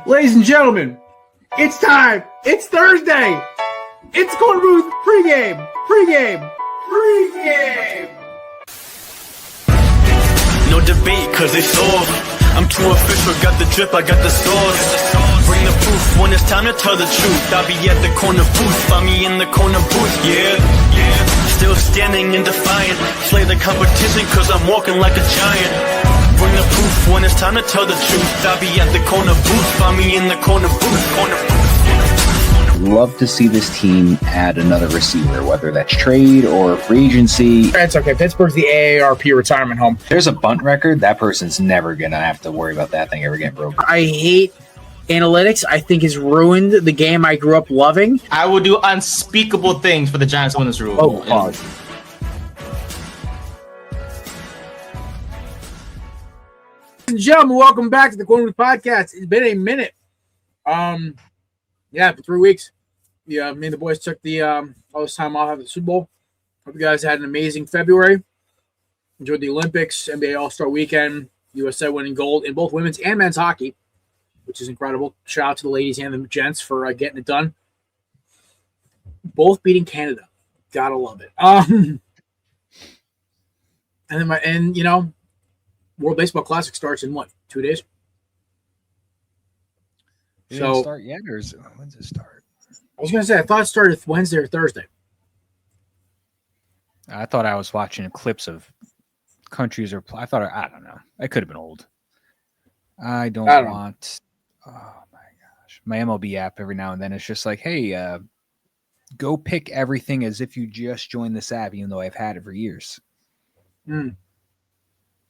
Ladies and gentlemen, it's time. It's Thursday. It's Korner Booth pregame. No debate, cause it's off. I'm too official, got the drip, I got the sauce. Bring the proof when it's time to tell the truth. I'll be at the corner booth, find me in the corner booth, yeah. Still standing and defiant. Slay the competition, cause I'm walking like a giant. Bring the proof when it's time to tell the truth. I'll be at the corner booth, find me in the corner booth. Love to see this team add another receiver, whether that's trade or free agency. It's okay. Pittsburgh's the AARP retirement home. There's a bunt record. That person's never going to have to worry about that thing ever getting broken. I hate analytics. I think it's ruined the game I grew up loving. I will do unspeakable things for the Giants to win this rule. Oh, pause. Ladies and gentlemen, welcome back to the Korner Booth Podcast. It's been a minute. Yeah, for 3 weeks. Yeah, me and the boys took the all this time off after the Super Bowl. Hope you guys had an amazing February. Enjoyed the Olympics, NBA All-Star Weekend, USA winning gold in both women's and men's hockey, which is incredible. Shout out to the ladies and the gents for getting it done. Both beating Canada. Gotta love it. World Baseball Classic starts in what, 2 days? It didn't start yet, or when's it start? I was going to say, I thought it started Wednesday or Thursday. I thought I was watching clips of countries or I don't know. I could have been old. I don't want. Oh my gosh, my MLB app every now and then it's just like, hey, go pick everything as if you just joined this app, even though I've had it for years.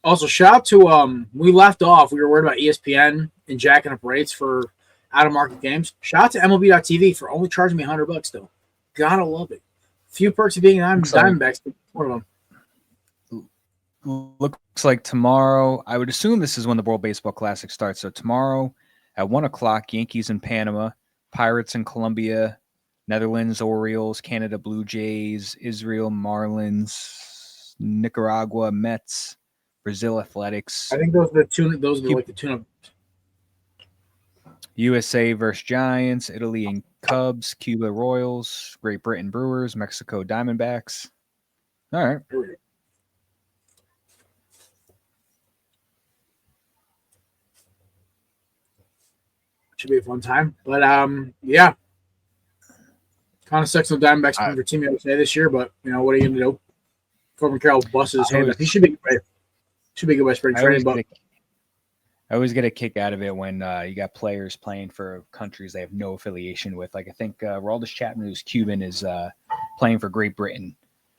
Also, shout out to we left off. We were worried about ESPN and jacking up rates for out-of-market games. Shout out to MLB.TV for only charging me $100 though. Gotta love it. Few perks of being on Diamondbacks. One of them. Looks like tomorrow. I would assume this is when the World Baseball Classic starts. So tomorrow at 1:00, Yankees in Panama, Pirates in Colombia, Netherlands Orioles, Canada Blue Jays, Israel Marlins, Nicaragua Mets, Brazil Athletics. I think those are the tune-up. USA versus Giants, Italy and Cubs, Cuba Royals, Great Britain Brewers, Mexico Diamondbacks. All right. Should be a fun time. But, yeah. Kind of sucks the Diamondbacks for Team USA this year, but, what are you going to do? Corbin Carroll busted his hand. He should be good. Should be good by spring training, but I always get a kick out of it when you got players playing for countries they have no affiliation with. Like I think Raldis Chapman, who's Cuban, is playing for Great Britain.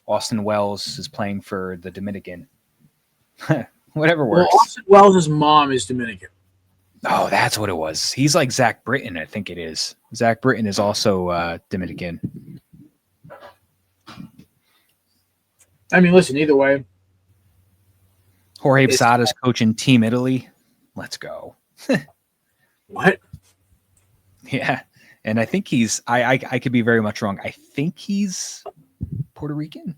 Austin Wells is playing for the Dominican. Whatever works. Well, Austin Wells' mom is Dominican. Oh, that's what it was. He's like Zach Britton, I think it is. Zach Britton is also Dominican. I mean, listen, either way. Jorge Posada's coaching Team Italy. Let's go. What? Yeah. And I think he's I could be very much wrong. I think he's Puerto Rican.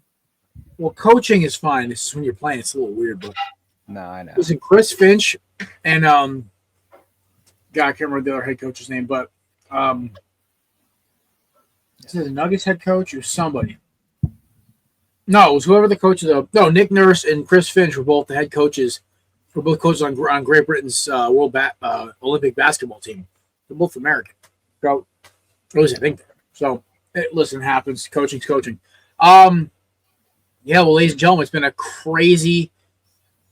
Well, coaching is fine. This is when you're playing. It's a little weird, but no, I know. Listen, Chris Finch and God, I can't remember the other head coach's name, but is it the Nuggets head coach or somebody? No, it was whoever the coach is. Nick Nurse and Chris Finch were both the head coaches. We're both coaches on Great Britain's Olympic basketball team. They're both American. So, at least I think that. So, listen, it happens. Coaching's coaching. Yeah, well, ladies and gentlemen, it's been a crazy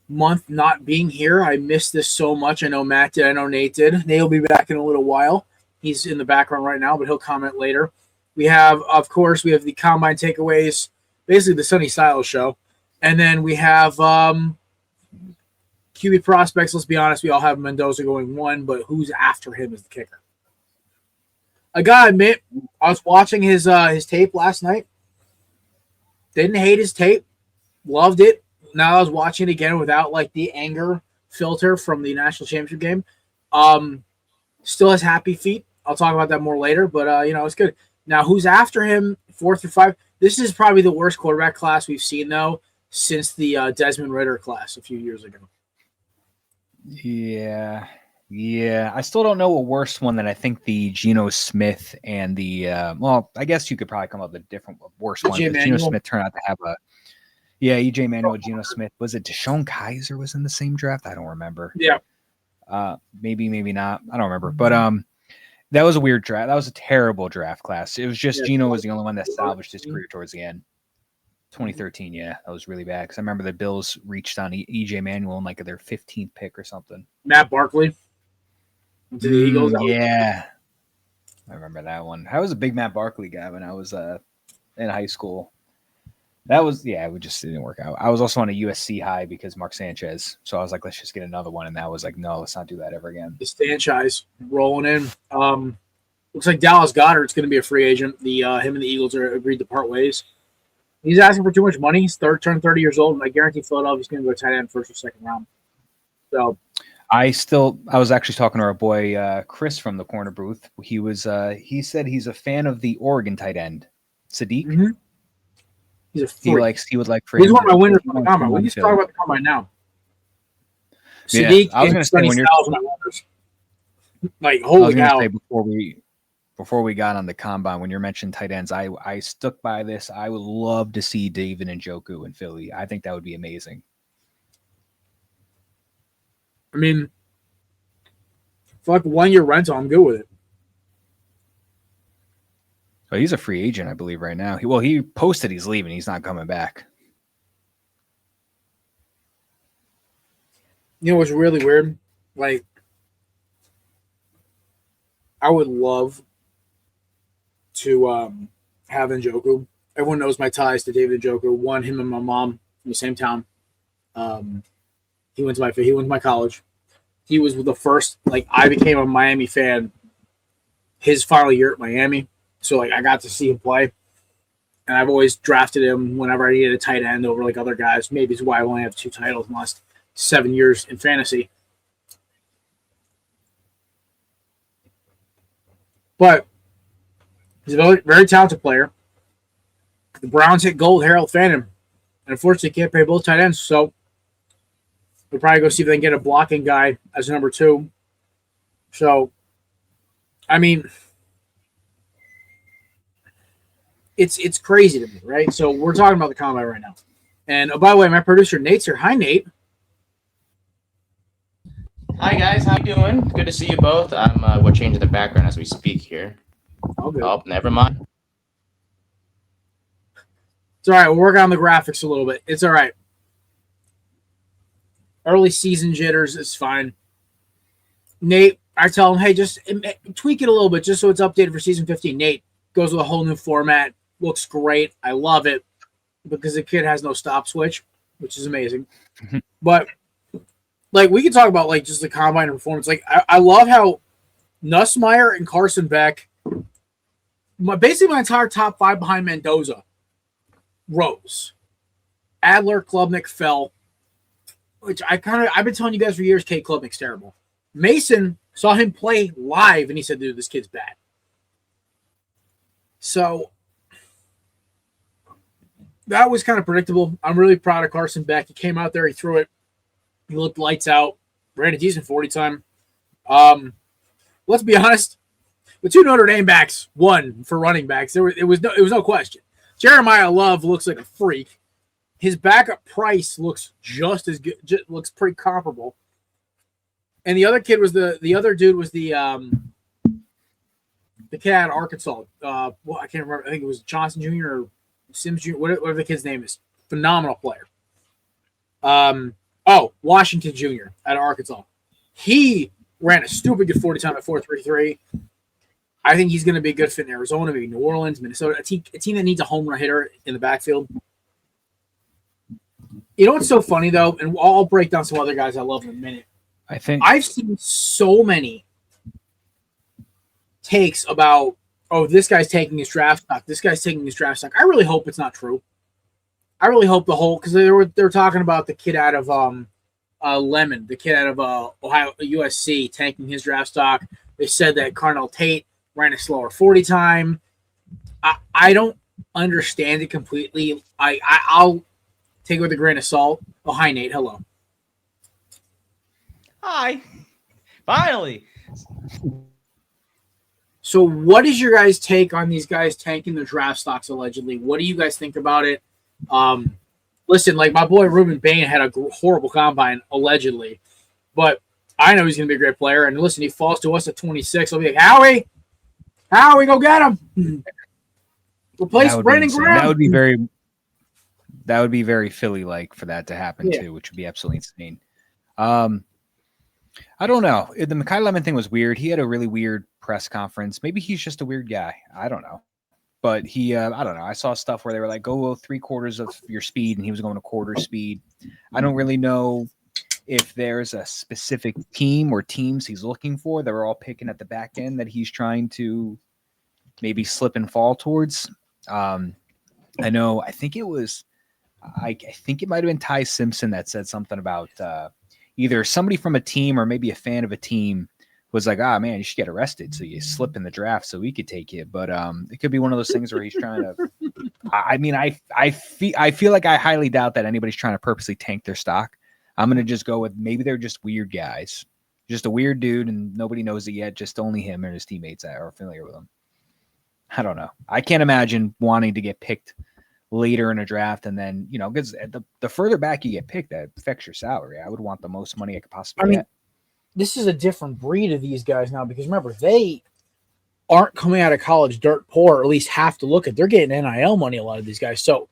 month not being here. I missed this so much. I know Matt did. I know Nate did. Nate will be back in a little while. He's in the background right now, but he'll comment later. We have the Combine takeaways, basically the Sonny Styles show. And then we have QB prospects. Let's be honest, we all have Mendoza going 1, but who's after him is the kicker. I gotta admit, I was watching his tape last night. Didn't hate his tape. Loved it. Now I was watching it again without the anger filter from the national championship game. Still has happy feet. I'll talk about that more later, but it's good. Now, who's after him, 4 through 5? This is probably the worst quarterback class we've seen, though, since the Desmond Ridder class a few years ago. Yeah. Yeah, I still don't know a worse one than I think the Geno Smith and the well, I guess you could probably come up with a different worse one. EJ But Geno Manuel. Smith turned out to have a EJ Manuel, Geno Smith. Was it Deshaun Kaiser was in the same draft? I don't remember. Yeah. Maybe not. I don't remember. But that was a weird draft. That was a terrible draft class. It was just Geno was the only one that salvaged his career towards the end. 2013, yeah, that was really bad because I remember the Bills reached on EJ Manuel in like their 15th pick or something. Matt Barkley to the Eagles. Yeah, I remember that one. I was a big Matt Barkley guy when I was in high school. That was it just didn't work out. I was also on a USC high because Mark Sanchez, so I was like, let's just get another one, and that was like, no, let's not do that ever again. The franchise rolling in. Looks like Dallas Goedert is going to be a free agent. Him and the Eagles are agreed to part ways. He's asking for too much money. He's turned 30 years old, and I guarantee Philadelphia's going to go tight end first or second round. So, I was actually talking to our boy Chris from the Korner Booth. He said he's a fan of the Oregon tight end, Sadiq. Mm-hmm. He's a freak. He would like. He's one of my winners from the combine. We can talk about the combine now. Sadiq I was going to say when you're my winners. Like holy cow! Before we got on the combine, when you're mentioning tight ends, I stuck by this. I would love to see David Njoku in Philly. I think that would be amazing. I mean, for like a 1-year rental, I'm good with it. But he's a free agent, I believe, right now. He posted he's leaving. He's not coming back. You know what's really weird? Like, I would love to have Njoku. Everyone knows my ties to David Njoku. One, him and my mom from the same town. He went to my college. He was the first. Like, I became a Miami fan his final year at Miami. So like I got to see him play, and I've always drafted him whenever I needed a tight end over like other guys. Maybe it's why I only have 2 titles in the last 7 years in fantasy. But he's a very, very talented player. The Browns hit gold, Harold Phantom, and unfortunately can't pay both tight ends. So we'll probably go see if they can get a blocking guy as number 2. So, I mean. It's crazy to me, right? So we're talking about the combine right now. And by the way, my producer Nate's here. Hi, Nate. Hi guys, how you doing? Good to see you both. We're changing the background as we speak here. Okay. Oh, never mind. It's all right. We'll work on the graphics a little bit. It's all right. Early season jitters is fine. Nate, I tell him, hey, just tweak it a little bit just so it's updated for season 15. Nate goes with a whole new format. Looks great. I love it because the kid has no stop switch, which is amazing. But like we can talk about like just the combine performance. Like I love how Nussmeier and Carson Beck, basically my entire top 5 behind Mendoza, rose. Adler, Klubnik fell, which I've been telling you guys for years. Kate Klubnik's terrible. Mason saw him play live and he said, "Dude, this kid's bad." So that was kind of predictable. I'm really proud of Carson Beck. He came out there, he threw it, he looked lights out, ran a decent 40 time. Let's be honest, the 2 Notre Dame backs won for running backs. It was no question. Jeremiah Love looks like a freak. His backup Price looks just as good, looks pretty comparable. And the other kid was the other dude was the kid out of Arkansas. I can't remember. I think it was Johnson Jr. or Sims Jr. Whatever the kid's name is. Phenomenal player. Washington Jr. out of Arkansas. He ran a stupid good 40 time at 4.33. I think he's going to be a good fit in Arizona, maybe New Orleans, Minnesota. A team that needs a home run hitter in the backfield. You know what's so funny though, and I'll break down some other guys I love in a minute. I've seen so many takes about, this guy's taking his draft stock. This guy's taking his draft stock. I really hope it's not true. I really hope because they're talking about the kid out of Lemon, the kid out of Ohio USC tanking his draft stock. They said that Carnell Tate ran a slower 40 time. I don't understand it completely. I'll take it with a grain of salt. Oh, hi Nate. Hello. Hi. Finally. So what is your guys' take on these guys tanking their draft stocks allegedly? What do you guys think about it? Listen, like my boy Rueben Bain had a horrible combine allegedly, but I know he's going to be a great player. And listen, he falls to us at 26. I'll be like, Howie, go get him. Replace Brandon Graham. That would be very Philly-like for that to happen too, which would be absolutely insane. I don't know. The Mekhi Lemon thing was weird. He had a really weird press conference. Maybe he's just a weird guy. I don't know. But he, I don't know. I saw stuff where they were like, go 3/4 of your speed, and he was going a quarter speed. I don't really know if there's a specific team or teams he's looking for that are all picking at the back end that he's trying to maybe slip and fall towards. I think it might have been Ty Simpson that said something about either somebody from a team or maybe a fan of a team was like, man, you should get arrested. So you slip in the draft so we could take it. But it could be one of those things where he's trying to, I feel like I highly doubt that anybody's trying to purposely tank their stock. I'm going to just go with maybe they're just weird guys, just a weird dude and nobody knows it yet. Just only him and his teammates that are familiar with him. I don't know. I can't imagine wanting to get picked later in a draft. And then, because the further back you get picked, that affects your salary. I would want the most money I could possibly get. This is a different breed of these guys now because remember, they aren't coming out of college dirt poor, or at least have to look at. They're getting NIL money, a lot of these guys. So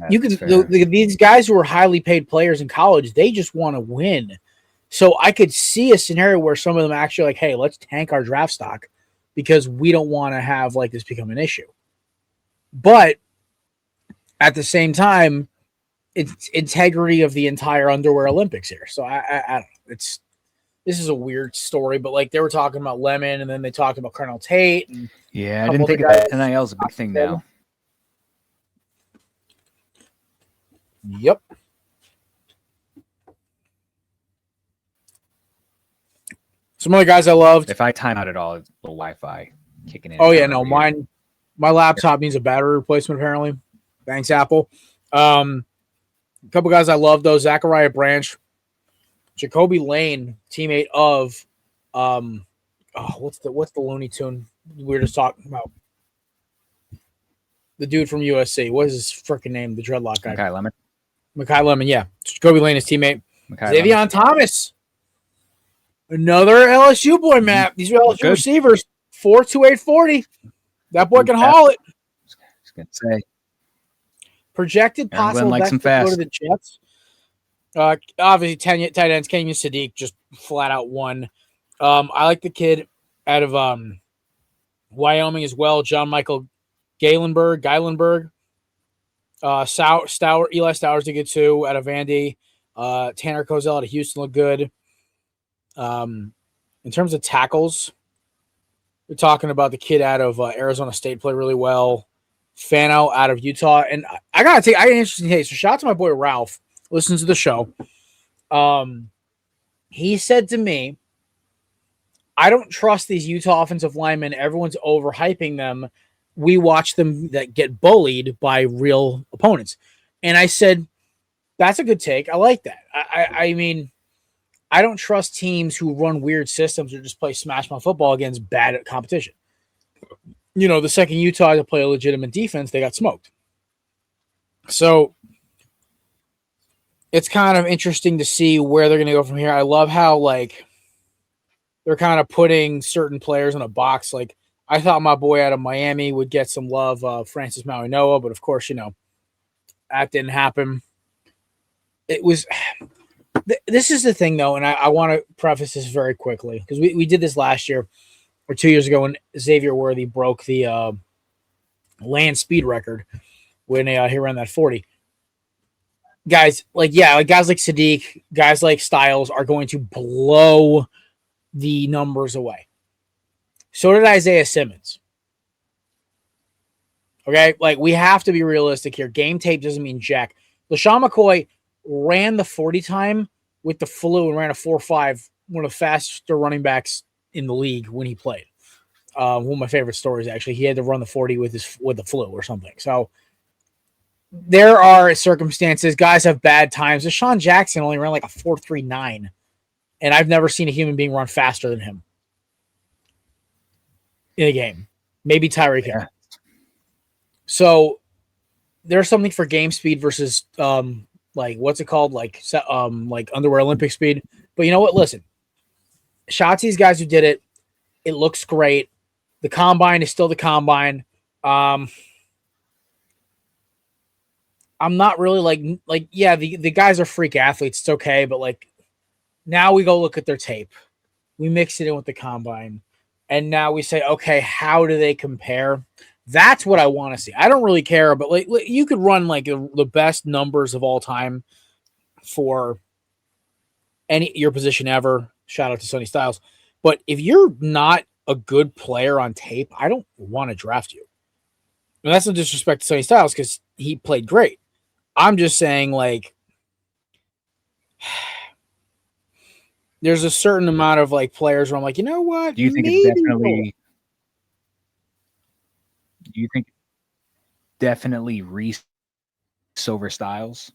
these guys who are highly paid players in college, they just want to win. So I could see a scenario where some of them actually like, hey, let's tank our draft stock because we don't want to have like this become an issue. But at the same time, it's integrity of the entire underwear Olympics here. So I don't know. This is a weird story, but like they were talking about Lemon and then they talked about Colonel Tate. And I didn't think that NIL is a big thing now. Yep. Some other guys I loved. If I time out at all, it's the Wi-Fi kicking in. Oh yeah, no, my laptop needs a battery replacement apparently. Thanks, Apple. A couple guys I love though: Zachariah Branch, Jacoby Lane, teammate of what's the Looney Tune we were just talking about? The dude from USC. What is his freaking name? The dreadlock guy. Mekhi Lemon, yeah. Jacoby Lane, his teammate. Xavier Thomas. Another LSU boy, Matt. These are LSU receivers. 4.28 40. That boy can haul it. I was going to say. Projected possible best to go to the Jets. Obviously, tight ends, Kenyon Sadiq just flat out won. I like the kid out of Wyoming as well, John Michael Geilenberg. Eli Stowers did good too out of Vandy. Tanner Kozel out of Houston looked good. In terms of tackles, we're talking about the kid out of Arizona State played really well. Fano out of Utah. And I got an interesting take. So shout out to my boy Ralph. Listens to the show. He said to me, I don't trust these Utah offensive linemen. Everyone's overhyping them. We watch them that get bullied by real opponents. And I said, that's a good take. I like that. I mean, I don't trust teams who run weird systems or just play smash mouth football against bad competition. The second Utah to play a legitimate defense, they got smoked. So it's kind of interesting to see where they're going to go from here. I love how like they're kind of putting certain players in a box. Like I thought my boy out of Miami would get some love, Francis Mauigoa, but of course, that didn't happen. It was. This is the thing, though, and I want to preface this very quickly because we did this last year or 2 years ago when Xavier Worthy broke the land speed record when he ran that 40. Guys like Sadiq, guys like Styles are going to blow the numbers away. So did Isaiah Simmons. Okay, like we have to be realistic here. Game tape doesn't mean jack. LaShawn McCoy ran the 40 time with the flu and ran a 4.5, one of the faster running backs in the league when he played. One of my favorite stories, actually. He had to run the 40 with the flu or something. So there are circumstances. Guys have bad times. Deshaun Jackson only ran like a 4.39 and I've never seen a human being run faster than him in a game. Maybe Tyreek Hill. So there's something for game speed versus like what's it called? Like underwear Olympic speed. But you know what? Listen, shout out to these guys who did it. It looks great. The combine is still the combine. I'm not really like yeah, the guys are freak athletes. It's okay, but like now we go look at their tape. We mix it in with the combine. And now we say, okay, how do they compare? That's what I want to see. I don't really care, but like you could run like the best numbers of all time for your position ever. Shout out to Sonny Styles. But if you're not a good player on tape, I don't want to draft you. And that's no disrespect to Sonny Styles because he played great. I'm just saying, like, there's a certain amount of like players where I'm like, you know what? Do you think it's definitely? Do you think definitely Reese over Styles?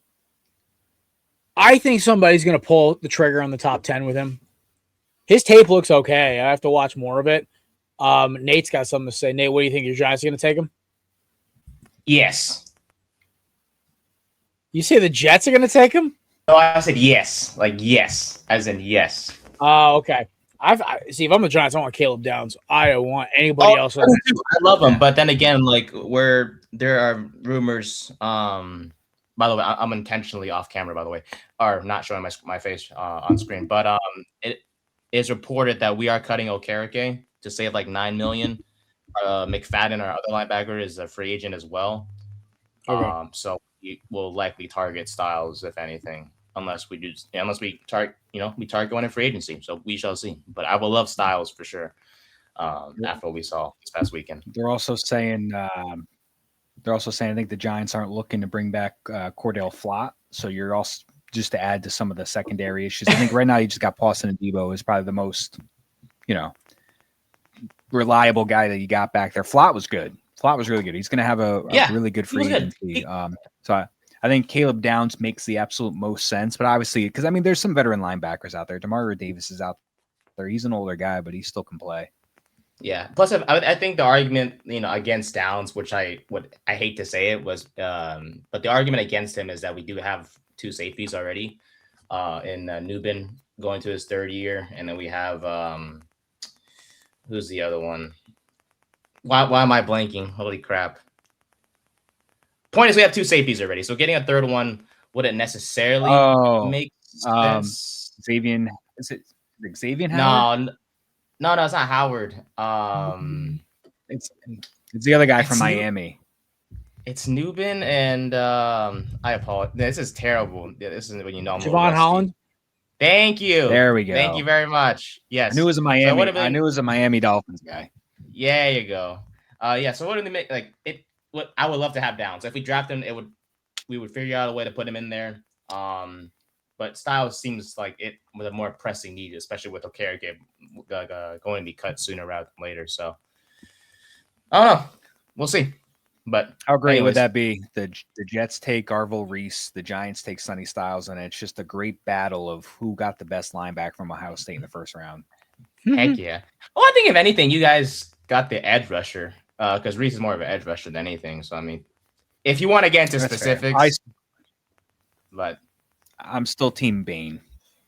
I think somebody's going to pull the trigger on the top 10 with him. His tape looks okay. I have to watch more of it. Nate's got something to say. Nate, what do you think? Your Giants are going to take him? Yes. You say the Jets are going to take him? No, I said yes. Like yes, as in yes. Oh, okay. I see. If I'm the Giants, I want Caleb Downs. I don't want anybody else. I love him, but then again, like where there are rumors. By the way, I'm intentionally off camera. By the way, or not showing my face on screen. But it is reported that we are cutting Okereke to save like $9 million. McFadden, our other linebacker, is a free agent as well. Okay. So we will likely target Styles if anything, unless we target going in free agency. So we shall see. But I will love Styles for sure. After what we saw this past weekend, they're also saying I think the Giants aren't looking to bring back Cordell Flott. So you're also just to add to some of the secondary issues. I think right now you just got Paulson and Debo is probably the most, reliable guy that you got back there. Flott was good. Flott was really good. He's going to have a really good free agency. So I think Caleb Downs makes the absolute most sense. But obviously, because there's some veteran linebackers out there. DeMario Davis is out there. He's an older guy, but he still can play. Yeah. Plus, I think the argument, against Downs, which I hate to say it, was, but the argument against him is that we do have two safeties already, in Rueben going to his third year, and then we have who's the other one? Why am I blanking? Holy crap! Point is, we have two safeties already, so getting a third one wouldn't necessarily make sense. Xavier, is it Xavier Howard? No, it's not Howard. It's the other guy from Miami. It's Rueben, and I apologize. This is terrible. This is when Javon Holland. Thank you. There we go. Thank you very much. Yes, I knew it was a Miami. I knew it was a Miami Dolphins guy. Yeah, there you go. So what do they make? Like it? What I would love to have Downs. If we draft him, we would figure out a way to put him in there. But Styles seems like it with a more pressing need, especially with Okereke going to be cut sooner rather than later. So I don't know. We'll see. But how great would that be? The Jets take Arvil Reese, the Giants take Sonny Styles, and it's just a great battle of who got the best linebacker from Ohio State in the first round. Heck yeah. Well, I think if anything, you guys got the edge rusher because Reese is more of an edge rusher than anything. So, if you want to get into specifics. But I'm still team Bain,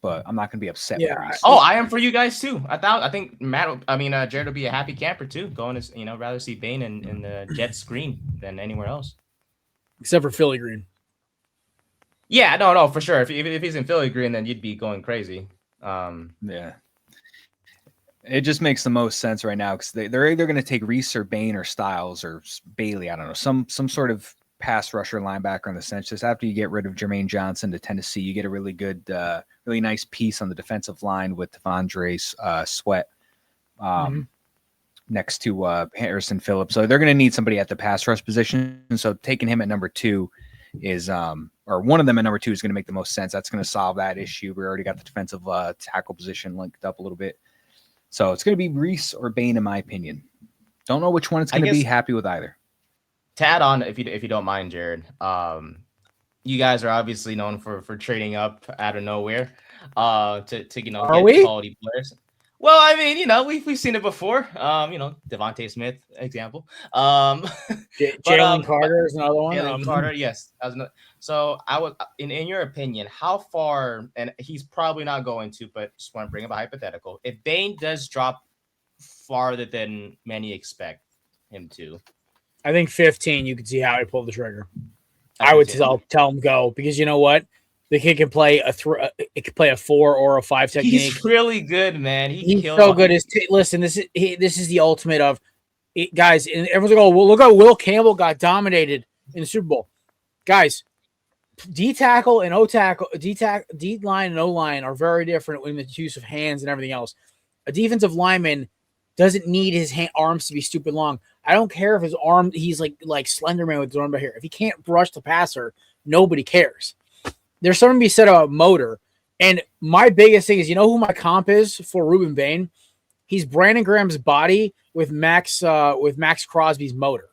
but I'm not going to be upset. Yeah. With Reese. Oh, I am for you guys too. I think Jared will be a happy camper too, going to rather see Bain in the Jets green than anywhere else, except for Philly green. Yeah, no, for sure. If he's in Philly green, then you'd be going crazy. Yeah, it just makes the most sense right now because they're either going to take Reese or Bain or Styles or Bailey. I don't know, some sort of pass rusher linebacker in the sense. Just after you get rid of Jermaine Johnson to Tennessee, you get a really good, really nice piece on the defensive line with Devondre Sweat next to Harrison Phillips. So they're going to need somebody at the pass rush position. And so taking him at number 2 is, or one of them at number 2 is going to make the most sense. That's going to solve that issue. We already got the defensive tackle position linked up a little bit. So it's going to be Reese or Bain, in my opinion. Don't know which one it's going to be. Happy with either. To add on, if you don't mind, Jared, you guys are obviously known for trading up out of nowhere. to Are get we? quality players. Well, I mean, we've seen it before. Devontae Smith example. But Jalen Carter is another one. Jalen Carter, yes. So I was in your opinion, how far, and he's probably not going to, but just want to bring up a hypothetical. If Bain does drop farther than many expect him to, I think 15. You can see how he pulled the trigger. I would tell him go, because you know what, the kid can play it can play a 4 or a 5 technique. He's really good, man. He's so good. Listen, this is the ultimate of guys. And everyone's like, oh, well, look how Will Campbell got dominated in the Super Bowl, guys. D tackle and O tackle, D line and O line are very different in the use of hands and everything else. A defensive lineman doesn't need his arms to be stupid long. I don't care if his arm, he's like Slenderman with his arm right here. If he can't brush the passer, nobody cares. There's something to be said about motor. And my biggest thing is, you know who my comp is for Rueben Bain? He's Brandon Graham's body with Max Crosby's motor.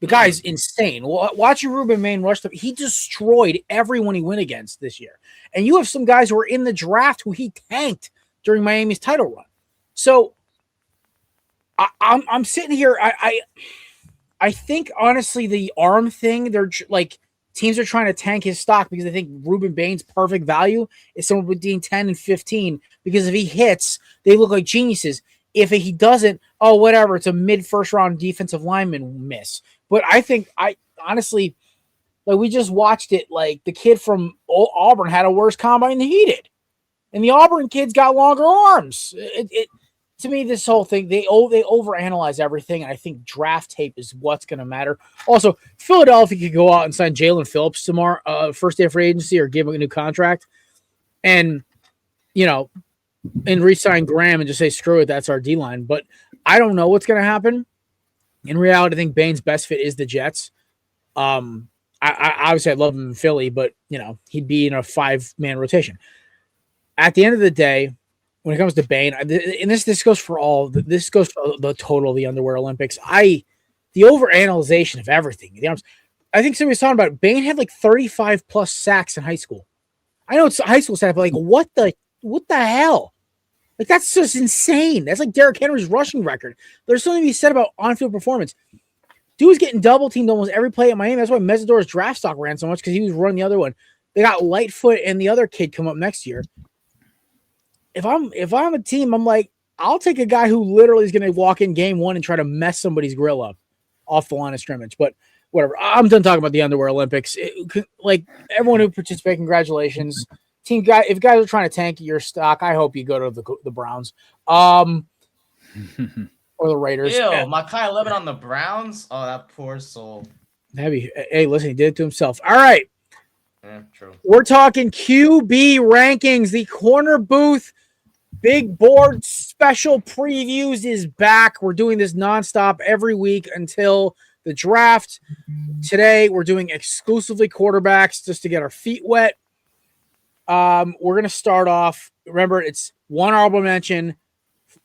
The guy's insane. Watching Rueben Bain rush he destroyed everyone he went against this year. And you have some guys who are in the draft who he tanked during Miami's title run. So I'm sitting here. I think honestly the arm thing, they're like teams are trying to tank his stock because they think Rueben Bain's perfect value is somewhere between 10 and 15, because if he hits, they look like geniuses. If he doesn't, oh, whatever, it's a mid-first round defensive lineman miss. But I think honestly, like we just watched it, like the kid from Auburn had a worse combine than he did. And the Auburn kids got longer arms. To me, this whole thing, they overanalyze everything, and I think draft tape is what's going to matter. Also, Philadelphia could go out and sign Jalen Phillips tomorrow, first day of free agency, or give him a new contract, and re-sign Graham and just say, screw it, that's our D-line. But I don't know what's going to happen. In reality, I think Bain's best fit is the Jets. I obviously I'd love him in Philly, but he'd be in a 5-man rotation. At the end of the day, when it comes to Bain, and this goes for the total of the Underwear Olympics. The overanalyzation of everything. I think somebody was talking about Bain had like 35 plus sacks in high school. I know it's a high school stat, but like what the hell? Like that's just insane. That's like Derrick Henry's rushing record. There's something to be said about on-field performance. Dude was getting double teamed almost every play at Miami. That's why Mesidor's draft stock ran so much, because he was running the other one. They got Lightfoot and the other kid come up next year. If I'm a team, I'm like, I'll take a guy who literally is going to walk in game one and try to mess somebody's grill up off the line of scrimmage. But whatever. I'm done talking about the Underwear Olympics. Like everyone who participated, congratulations. Team guy, if guys are trying to tank your stock, I hope you go to the Browns. Or the Raiders. Ew, Mekhi Levin on the Browns? Oh, that poor soul. Hey, listen, he did it to himself. All right. Yeah, true. We're talking QB rankings. The Korner Booth Big Board Special Previews is back. We're doing this nonstop every week until the draft. Today, we're doing exclusively quarterbacks just to get our feet wet. We're going to start off. Remember, it's one honorable mention,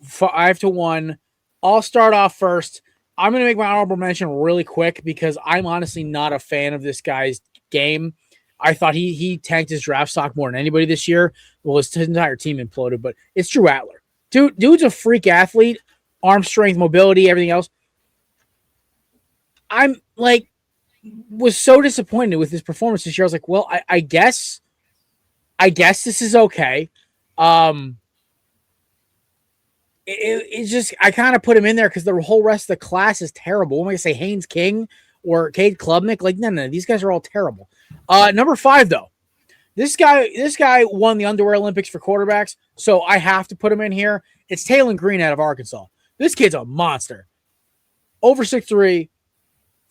5-1. I'll start off first. I'm going to make my honorable mention really quick because I'm honestly not a fan of this guy's game. I thought he tanked his draft stock more than anybody this year. Well, his entire team imploded, but it's Drew Adler. Dude's a freak athlete, arm strength, mobility, everything else. I'm like, was so disappointed with his performance this year. I was like, well, I guess this is okay. It's just, I kind of put him in there because the whole rest of the class is terrible. What am I going to say, Haynes King or Cade Klubnik? Like, no, these guys are all terrible. Number 5, though. This guy won the Underwear Olympics for quarterbacks, so I have to put him in here. It's Taylor Green out of Arkansas. This kid's a monster. Over 6'3",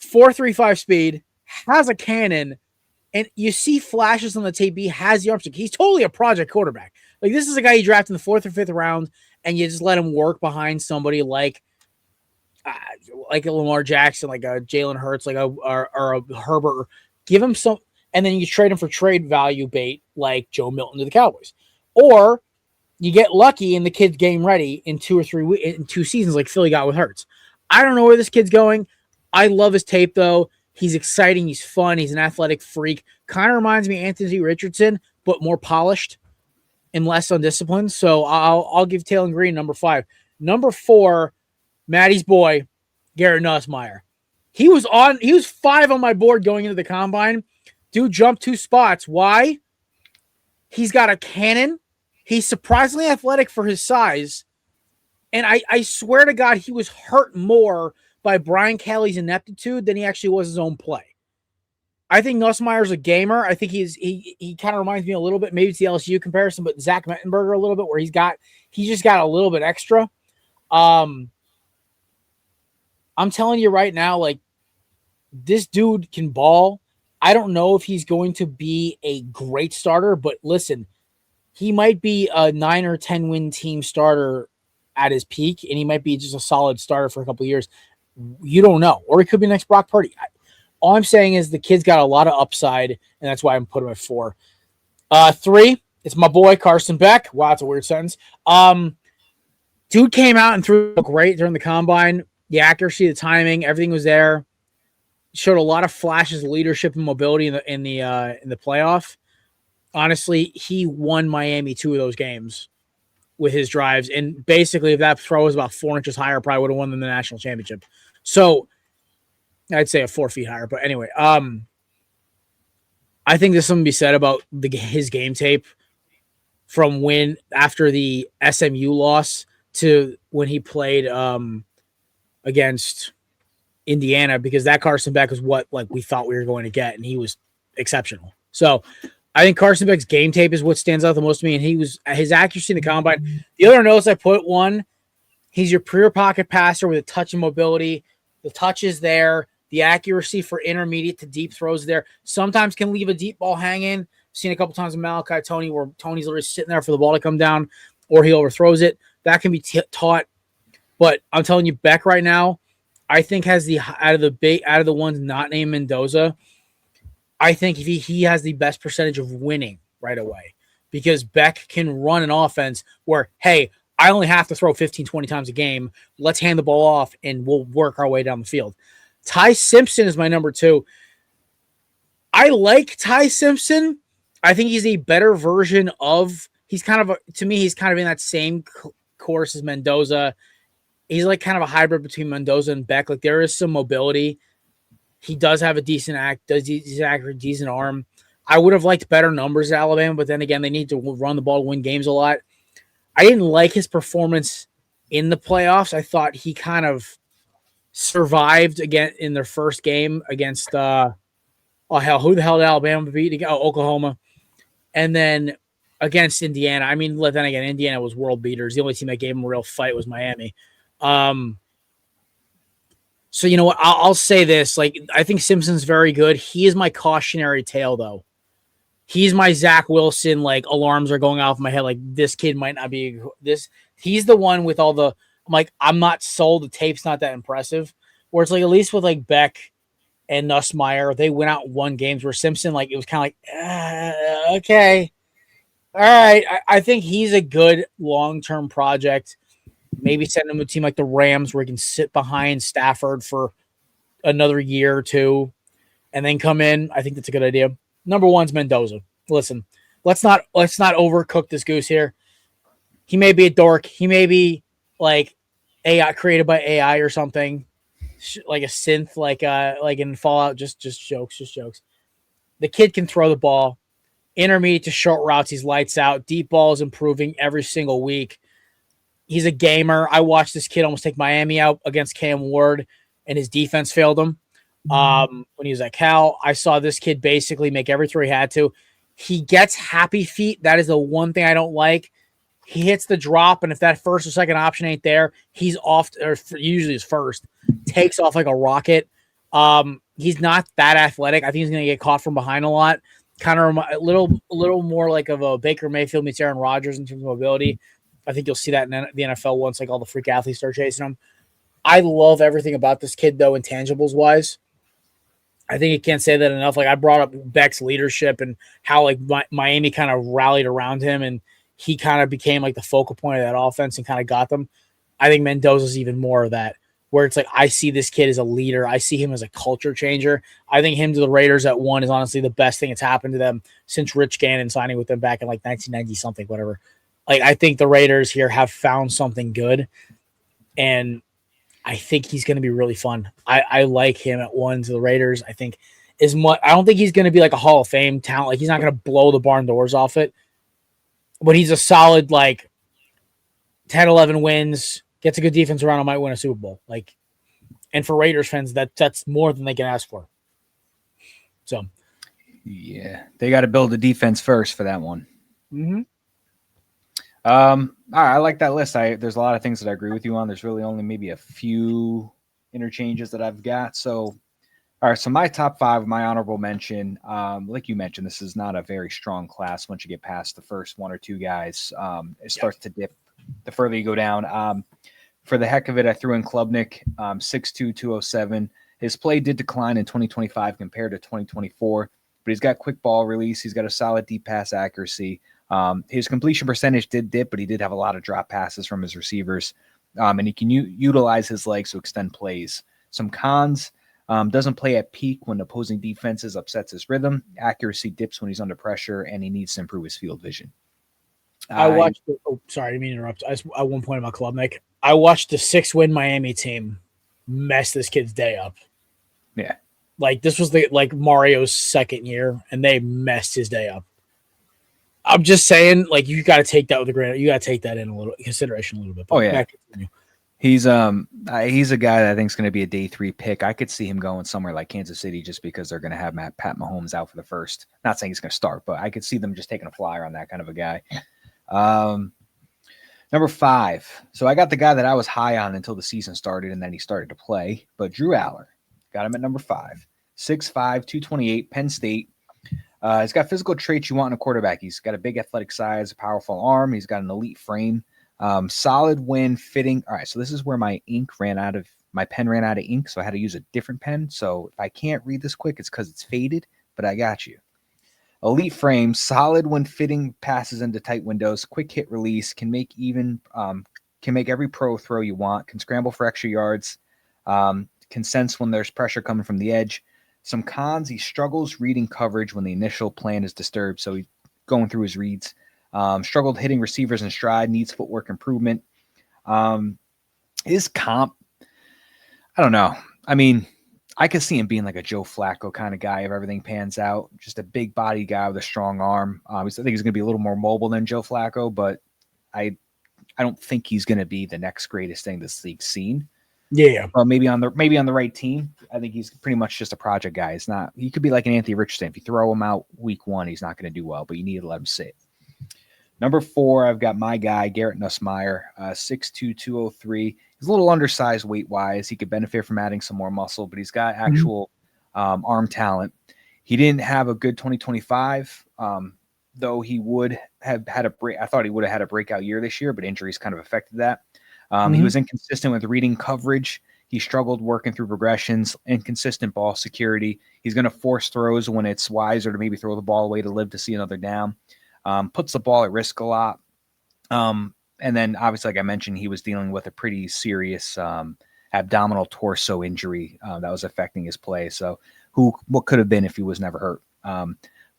4.35 speed, has a cannon, and you see flashes on the tape. He has the arm strength. He's totally a project quarterback. Like, this is a guy you draft in the 4th or 5th round, and you just let him work behind somebody like a Lamar Jackson, like a Jalen Hurts, like or a Herbert. Give him some, and then you trade him for trade value bait like Joe Milton to the Cowboys. Or you get lucky and the kid's game ready in 2 or 3 weeks, in 2 seasons like Philly got with Hurts. I don't know where this kid's going. I love his tape, though. He's exciting. He's fun. He's an athletic freak. Kind of reminds me of Anthony Richardson, but more polished. and less undisciplined. So I'll give Taylor Green number 5. Number 4, Maddie's boy, Garrett Nussmeier. He was 5 on my board going into the combine. Dude jumped 2 spots. Why? He's got a cannon. He's surprisingly athletic for his size. And I swear to God, he was hurt more by Brian Kelly's ineptitude than he actually was his own play. I think Nussmeier's a gamer. I think he kind of reminds me a little bit, maybe it's the LSU comparison, but Zach Mettenberger a little bit, where he's just got a little bit extra. I'm telling you right now, like, this dude can ball. I don't know if he's going to be a great starter, but listen, he might be a 9 or 10 win team starter at his peak, and he might be just a solid starter for a couple of years. You don't know. Or he could be next Brock Purdy. All I'm saying is the kid's got a lot of upside, and that's why I'm putting him at 4. 3, it's my boy Carson Beck. Wow, that's a weird sentence. Dude came out and threw great during the combine. The accuracy, the timing, everything was there. Showed a lot of flashes of leadership and mobility in the playoff. Honestly, he won Miami 2 of those games with his drives, and basically, if that throw was about 4 inches higher, probably would have won them the national championship. So I'd say 4 feet higher, but anyway, I think there's something to be said about his game tape from after the SMU loss to when he played against Indiana, because that Carson Beck is what we thought we were going to get, and he was exceptional. So I think Carson Beck's game tape is what stands out the most to me, and his accuracy in the combine. The other notes I put, 1, he's your pure pocket passer with a touch and mobility. The touch is there. The accuracy for intermediate to deep throws there. Sometimes can leave a deep ball hanging. Seen a couple times with Malachi Tony where Tony's literally sitting there for the ball to come down, or he overthrows it. That can be taught. But I'm telling you, Beck right now, I think has out of the ones not named Mendoza, I think he has the best percentage of winning right away, because Beck can run an offense where, hey, I only have to throw 15, 20 times a game. Let's hand the ball off and we'll work our way down the field. Ty Simpson is my number 2. I like Ty Simpson. I think he's a better version of, he's kind of in that same course as Mendoza. He's like kind of a hybrid between Mendoza and Beck. Like, there is some mobility. He does have a decent decent arm. I would have liked better numbers at Alabama, but then again, they need to run the ball to win games a lot. I didn't like his performance in the playoffs. I thought he kind of survived again in their first game against who the hell did Alabama beat? Oklahoma. And then against Indiana. I mean, then again, Indiana was world beaters. The only team that gave him a real fight was Miami. So you know what? I'll say this. Like, I think Simpson's very good. He is my cautionary tale, though. He's my Zach Wilson, like, alarms are going off in my head. Like, this kid might not be this. He's the one with all the, I'm like, I'm not sold. The tape's not that impressive. Where it's like, at least with like Beck and Nussmeier, they went out and won games, where Simpson, like, it was kind of like, okay. All right. I think he's a good long-term project. Maybe send him to a team like the Rams, where he can sit behind Stafford for another year or 2 and then come in. I think that's a good idea. Number 1's Mendoza. Listen, let's not overcook this goose here. He may be a dork. He may be like AI, created by AI or something, like a synth, like in Fallout. Just jokes. The kid can throw the ball. Intermediate to short routes, he's lights out. Deep ball is improving every single week. He's a gamer. I watched this kid almost take Miami out against Cam Ward, and his defense failed him. When he was at Cal, I saw this kid basically make every throw he had to. He gets happy feet. That is the one thing I don't like. He hits the drop, and if that first or second option ain't there, he's off, or usually his first, takes off like a rocket. He's not that athletic. I think he's going to get caught from behind a lot. Kind of a little more like of a Baker Mayfield meets Aaron Rodgers in terms of mobility. I think you'll see that in the NFL once like all the freak athletes start chasing him. I love everything about this kid, though, intangibles wise. I think you can't say that enough. Like, I brought up Beck's leadership and how like Miami kind of rallied around him, and he kind of became like the focal point of that offense and kind of got them. I think Mendoza's even more of that. where it's like, I see this kid as a leader. I see him as a culture changer. I think him to the Raiders at 1 is honestly the best thing that's happened to them since Rich Gannon signing with them back in like 1990 something, whatever. Like, I think the Raiders here have found something good, and I think he's going to be really fun. I like him at 1 to the Raiders. I think as much. I don't think he's going to be like a Hall of Fame talent. Like, he's not going to blow the barn doors off it, but he's a solid like 10, 11 wins. Gets a good defense around him, might win a Super Bowl. Like, and for Raiders fans, that's more than they can ask for. So, yeah, they got to build the defense first for that one. mm-hmm. All right, I like that list. There's a lot of things that I agree with you on. There's really only maybe a few interchanges that I've got. So, all right, so my top 5, my honorable mention, like you mentioned, this is not a very strong class. Once you get past the first 1 or 2 guys, it starts to dip the further you go down. For the heck of it, I threw in Klubnik, 6'2", 207. His play did decline in 2025 compared to 2024, but he's got quick ball release. He's got a solid deep pass accuracy. His completion percentage did dip, but he did have a lot of drop passes from his receivers, and he can utilize his legs to extend plays. Some cons, doesn't play at peak when opposing defenses upsets his rhythm. Accuracy dips when he's under pressure, and he needs to improve his field vision. I watched. Sorry, I didn't mean to interrupt. At one point about Klubnik, I watched the 6-win Miami team mess this kid's day up. Yeah, like this was like Mario's second year, and they messed his day up. I'm just saying, like, you got to take that with a grain. You got to take that in a little consideration, a little bit. Oh yeah, he's a guy that I think is going to be a day 3 pick. I could see him going somewhere like Kansas City just because they're going to have Pat Mahomes out for the first. Not saying he's going to start, but I could see them just taking a flyer on that kind of a guy. Number 5. So I got the guy that I was high on until the season started, and then he started to play. But Drew Aller, got him at number 5. 6'5", 228, Penn State. He's got physical traits you want in a quarterback. He's got a big athletic size, a powerful arm. He's got an elite frame. Solid win fitting. All right, so this is where my pen ran out of ink, so I had to use a different pen. So if I can't read this quick, it's because it's faded, but I got you. Elite frame, solid when fitting passes into tight windows, quick hit release, can make every pro throw you want, can scramble for extra yards, can sense when there's pressure coming from the edge. Some cons, he struggles reading coverage when the initial plan is disturbed, so he's going through his reads. Struggled hitting receivers in stride, needs footwork improvement. His comp, I don't know. I mean, I could see him being like a Joe Flacco kind of guy if everything pans out. Just a big body guy with a strong arm. I think he's going to be a little more mobile than Joe Flacco, but I don't think he's going to be the next greatest thing this league's seen. Yeah. Well, maybe on the right team. I think he's pretty much just a project guy. It's not. He could be like an Anthony Richardson. If you throw him out week 1, he's not going to do well, but you need to let him sit. Number 4, I've got my guy, Garrett Nussmeier, 6'2", 203. He's a little undersized weight-wise. He could benefit from adding some more muscle, but he's got actual arm talent. He didn't have a good 2025, though he would have had a break. I thought he would have had a breakout year this year, but injuries kind of affected that. He was inconsistent with reading coverage. He struggled working through progressions, inconsistent ball security. He's going to force throws when it's wiser to maybe throw the ball away to live to see another down. Puts the ball at risk a lot. And then, obviously, like I mentioned, he was dealing with a pretty serious abdominal torso injury that was affecting his play. So what could have been if he was never hurt?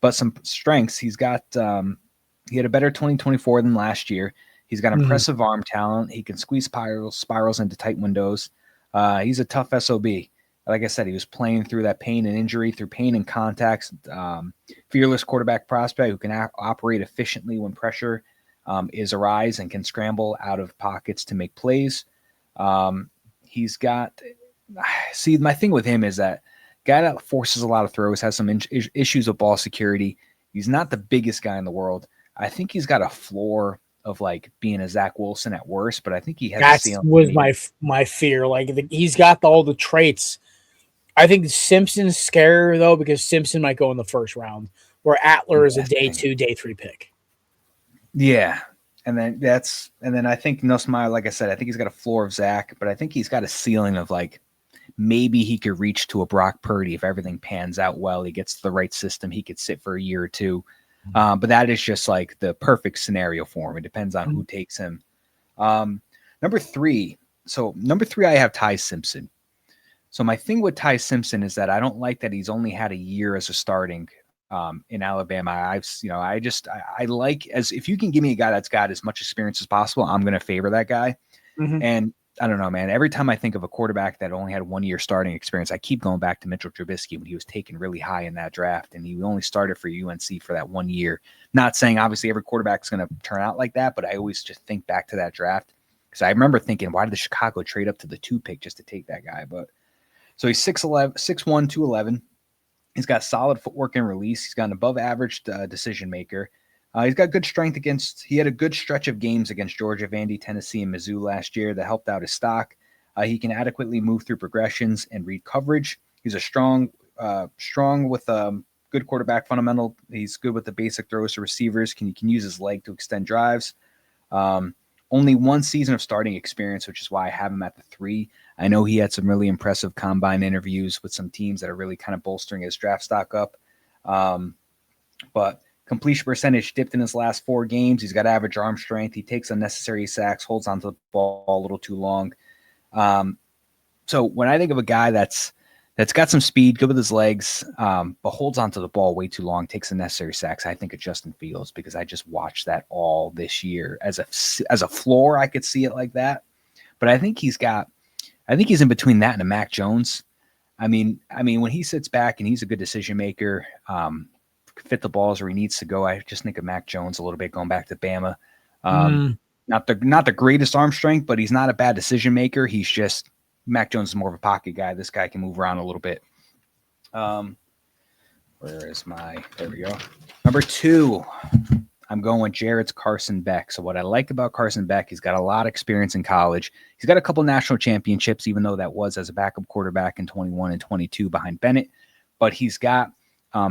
But some strengths. He had a better 2024 than last year. He's got impressive arm talent. He can squeeze spirals into tight windows. He's a tough SOB. Like I said, he was playing through that pain and injury, through pain and contacts. Fearless quarterback prospect who can operate efficiently when pressure is arise and can scramble out of pockets to make plays. He's got – see, my thing with him is that guy that forces a lot of throws, has some issues with ball security. He's not the biggest guy in the world. I think he's got a floor of like being a Zach Wilson at worst, but I think he has. That was my fear. Like he's got all the traits. I think Simpson's scarier though because Simpson might go in the first round, where Atler is a day 2, day 3 pick. Yeah, and then I think Nussmeier, like I said, I think he's got a floor of Zach, but I think he's got a ceiling of like maybe he could reach to a Brock Purdy if everything pans out well. He gets to the right system. He could sit for a year or two. But that is just like the perfect scenario for him. It depends on who takes him. Number 3, So number 3, I have Ty Simpson. So my thing with Ty Simpson is that I don't like that he's only had a year as a starting in Alabama. I like, as if you can give me a guy that's got as much experience as possible, I'm going to favor that guy. Mm-hmm. And I don't know, man. Every time I think of a quarterback that only had 1 year starting experience, I keep going back to Mitchell Trubisky when he was taken really high in that draft, and he only started for UNC for that 1 year. Not saying obviously every quarterback is going to turn out like that, but I always just think back to that draft because I remember thinking, why did the Chicago trade up to the 2 pick just to take that guy? But so he's 6'1", 211. He's got solid footwork and release. He's got an above average decision maker. He's got good strength he had a good stretch of games against Georgia, Vandy, Tennessee, and Mizzou last year that helped out his stock. He can adequately move through progressions and read coverage. He's a strong with good quarterback fundamental. He's good with the basic throws to receivers. He can use his leg to extend drives. Only 1 season of starting experience, which is why I have him at the 3. I know he had some really impressive combine interviews with some teams that are really kind of bolstering his draft stock up. But completion percentage dipped in his last 4 games. He's got average arm strength. He takes unnecessary sacks, holds onto the ball a little too long. So when I think of a guy that's got some speed, good with his legs, but holds onto the ball way too long, takes unnecessary sacks, I think of Justin Fields because I just watched that all this year. As a floor, I could see it like that. But I think he's in between that and a Mac Jones. I mean, when he sits back and he's a good decision maker, fit the balls where he needs to go. I just think of Mac Jones a little bit going back to Bama. Not the greatest arm strength, but he's not a bad decision maker. He's just Mac Jones is more of a pocket guy. This guy can move around a little bit. There we go. Number 2, I'm going with Jarrett's Carson Beck. So what I like about Carson Beck, he's got a lot of experience in college. He's got a couple national championships, even though that was as a backup quarterback in 21 and 22 behind Bennett. But he's got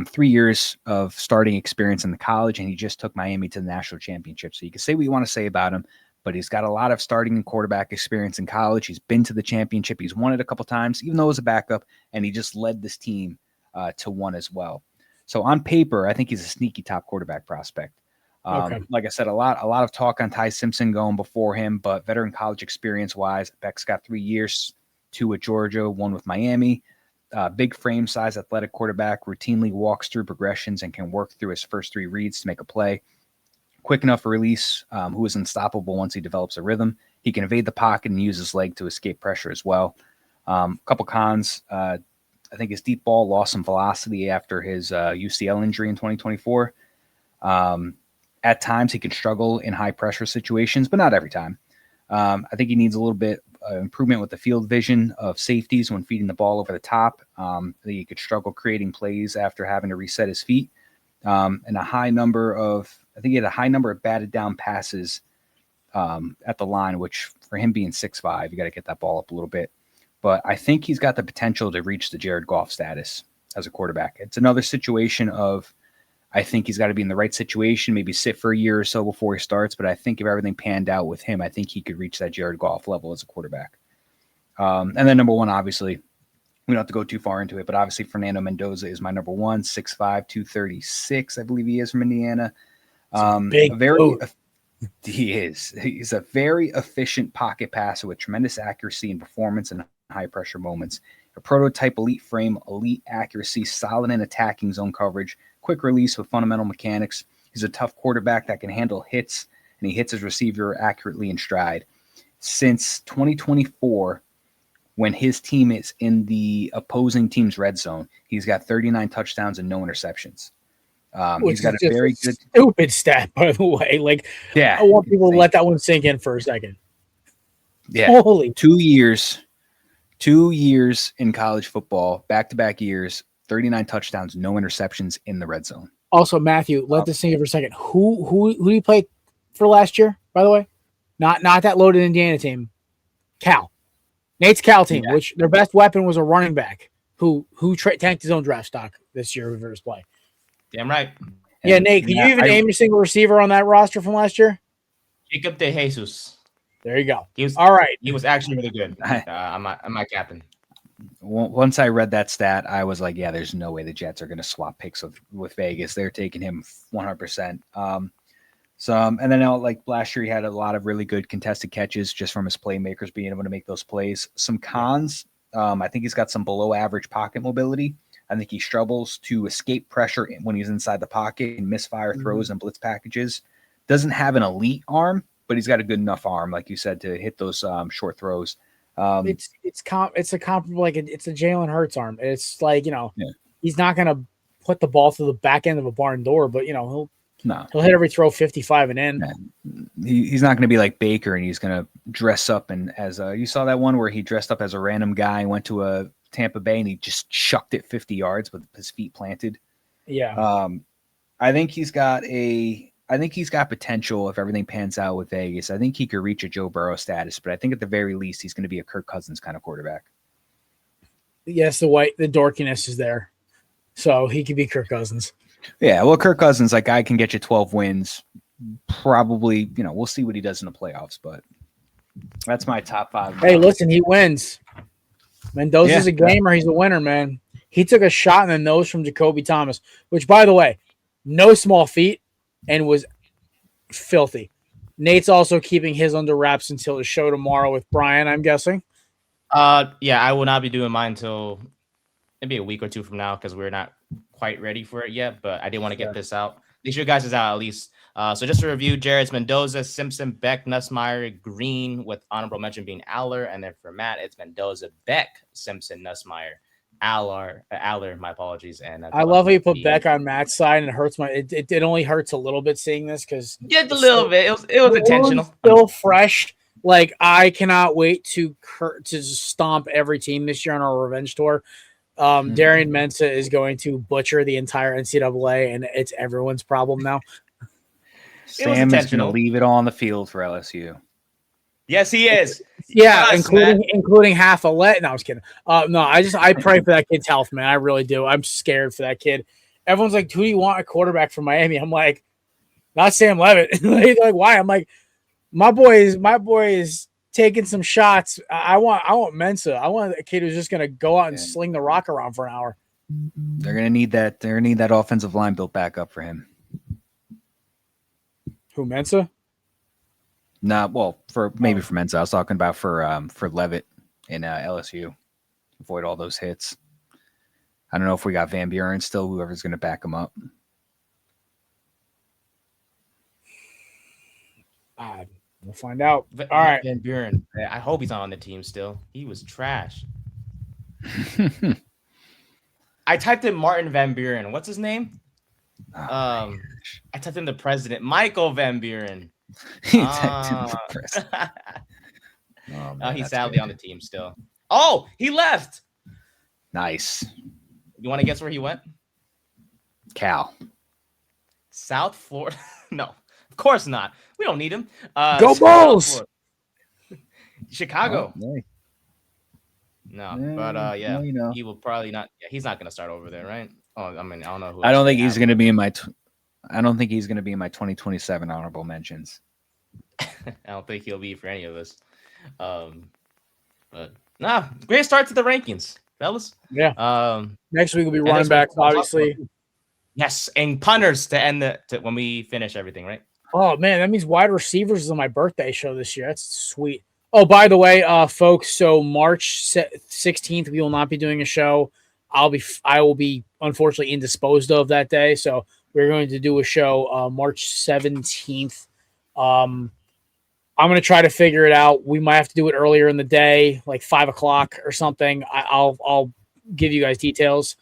3 years of starting experience in the college, and he just took Miami to the national championship. So you can say what you want to say about him, but he's got a lot of starting and quarterback experience in college. He's been to the championship. He's won it a couple times, even though it was a backup, and he just led this team to one as well. So on paper, I think he's a sneaky top quarterback prospect. Okay. Like I said, a lot of talk on Ty Simpson going before him, but veteran college experience wise, Beck's got 3 years, 2 at Georgia, 1 with Miami. Big frame size, athletic quarterback, routinely walks through progressions and can work through his first 3 reads to make a play. Quick enough for release, who is unstoppable once he develops a rhythm. He can evade the pocket and use his leg to escape pressure as well. Couple cons. I think his deep ball lost some velocity after his UCL injury in 2024. At times, he can struggle in high pressure situations, but not every time. I think he needs a little bit improvement with the field vision of safeties when feeding the ball over the top. He could struggle creating plays after having to reset his feet. And he had a high number of batted down passes at the line, which for him being 6'5", you got to get that ball up a little bit. But I think he's got the potential to reach the Jared Goff status as a quarterback. It's another situation of, I think he's got to be in the right situation, maybe sit for a year or so before he starts. But I think if everything panned out with him, I think he could reach that Jared Goff level as a quarterback. And then number 1, obviously, we don't have to go too far into it, but obviously Fernando Mendoza is my number 1, 6'5", 236, I believe he is from Indiana. He is. He's a very efficient pocket passer with tremendous accuracy and performance in high pressure moments. A prototype elite frame, elite accuracy, solid in attacking zone coverage, quick release with fundamental mechanics. He's a tough quarterback that can handle hits, and he hits his receiver accurately in stride. Since 2024, when his team is in the opposing team's red zone, he's got 39 touchdowns and no interceptions. He's got a very good stupid stat, by the way. Like, yeah, I want people to let that one sink in for a second. Yeah, holy 2 years in college football, back-to-back years, 39 touchdowns, no interceptions in the red zone. Also, Matthew, let this sink in for a second. Who do you play for last year? By the way, not that loaded Indiana team. Cal, Nate's Cal team, which their best weapon was a running back who tanked his own draft stock this year for his play. Damn right. Yeah, Nate, can you even name your single receiver on that roster from last year? Jacob De Jesus. There you go. He was all right. He was actually really good. I'm not capping. Once I read that stat, I was like, yeah, there's no way the Jets are going to swap picks with Vegas. They're taking him 100%. So, and then like last year, he had a lot of really good contested catches just from his playmakers being able to make those plays. Some cons, I think he's got some below average pocket mobility. I think he struggles to escape pressure when he's inside the pocket and misfire throws and blitz packages. Doesn't have an elite arm, but he's got a good enough arm, like you said, to hit those short throws. It's a comparable, like it's a Jalen Hurts arm. It's like, he's not going to put the ball through the back end of a barn door, but he'll hit every throw 55 and in. Yeah. He's not going to be like Baker, and he's going to dress up and as you saw that one where he dressed up as a random guy and went to a Tampa Bay and he just chucked it 50 yards with his feet planted. Yeah. I think he's got potential if everything pans out with Vegas. I think he could reach a Joe Burrow status, but I think at the very least he's going to be a Kirk Cousins kind of quarterback. Yes, the dorkiness is there, so he could be Kirk Cousins. Yeah, well, Kirk Cousins, like, guy can get you 12 wins. Probably, we'll see what he does in the playoffs, but that's my top 5. Hey, listen, he wins. Mendoza's a gamer. He's a winner, man. He took a shot in the nose from Jacoby Thomas, which, by the way, no small feat, and was filthy. Nate's also keeping his under wraps until the show tomorrow with Brian, I'm guessing. Yeah, I will not be doing mine until maybe a week or two from now because we're not quite ready for it yet, but I did want to get this out. Make sure you guys is out at least. So just to review, Jared's Mendoza, Simpson, Beck, Nussmeier, Green, with honorable mention being Aller, and then for Matt, it's Mendoza, Beck, Simpson, Nussmeier, Aller, my apologies. And I love how you put Beck on Matt's side, and it hurts it only hurts a little bit seeing this because just a little bit. It was intentional. Still fresh. Like, I cannot wait to stomp every team this year on our revenge tour. Darian Mensah is going to butcher the entire NCAA, and it's everyone's problem now. Sam is going to leave it all on the field for LSU. Yes, he is. Yeah, including half a let. No, I was kidding. No, I pray for that kid's health, man. I really do. I'm scared for that kid. Everyone's like, "Who do you want a quarterback from Miami?" I'm like, not Sam Levitt. Like, why? I'm like, my boy is taking some shots. I want Mensah. I want a kid who's just going to go out and sling the rock around for an hour. They're going to need that. They're going to need that offensive line built back up for him. Who, Mensah? For Mensah. I was talking about for Levitt in LSU. Avoid all those hits. I don't know if we got Van Buren still. Whoever's going to back him up. We'll find out. All right, Van Buren. I hope he's on the team still. He was trash. I typed in Martin Van Buren. What's his name? I typed in the president, Michael Van Buren. He typed in the president. He's sadly on the team still. Oh, he left. Nice. You want to guess where he went? Cal. South Florida. No, of course not. We don't need him. Go Bulls. Chicago. Oh, no, but he will probably not. Yeah, he's not going to start over there, right? Oh, I mean, I don't know who. I don't think he's going to be in my. I don't think he's going to be in my 2027 honorable mentions. I don't think he'll be for any of us. But great start to the rankings, fellas. Yeah. Next week will be running backs, obviously. Yes, and punters to end when we finish everything, right? Oh man, that means wide receivers is on my birthday show this year. That's sweet. Oh, by the way, folks, so March 16th we will not be doing a show. I will be unfortunately indisposed of that day, so we're going to do a show March 17th. I'm going to try to figure it out. We might have to do it earlier in the day, like 5:00 or something. I'll give you guys details.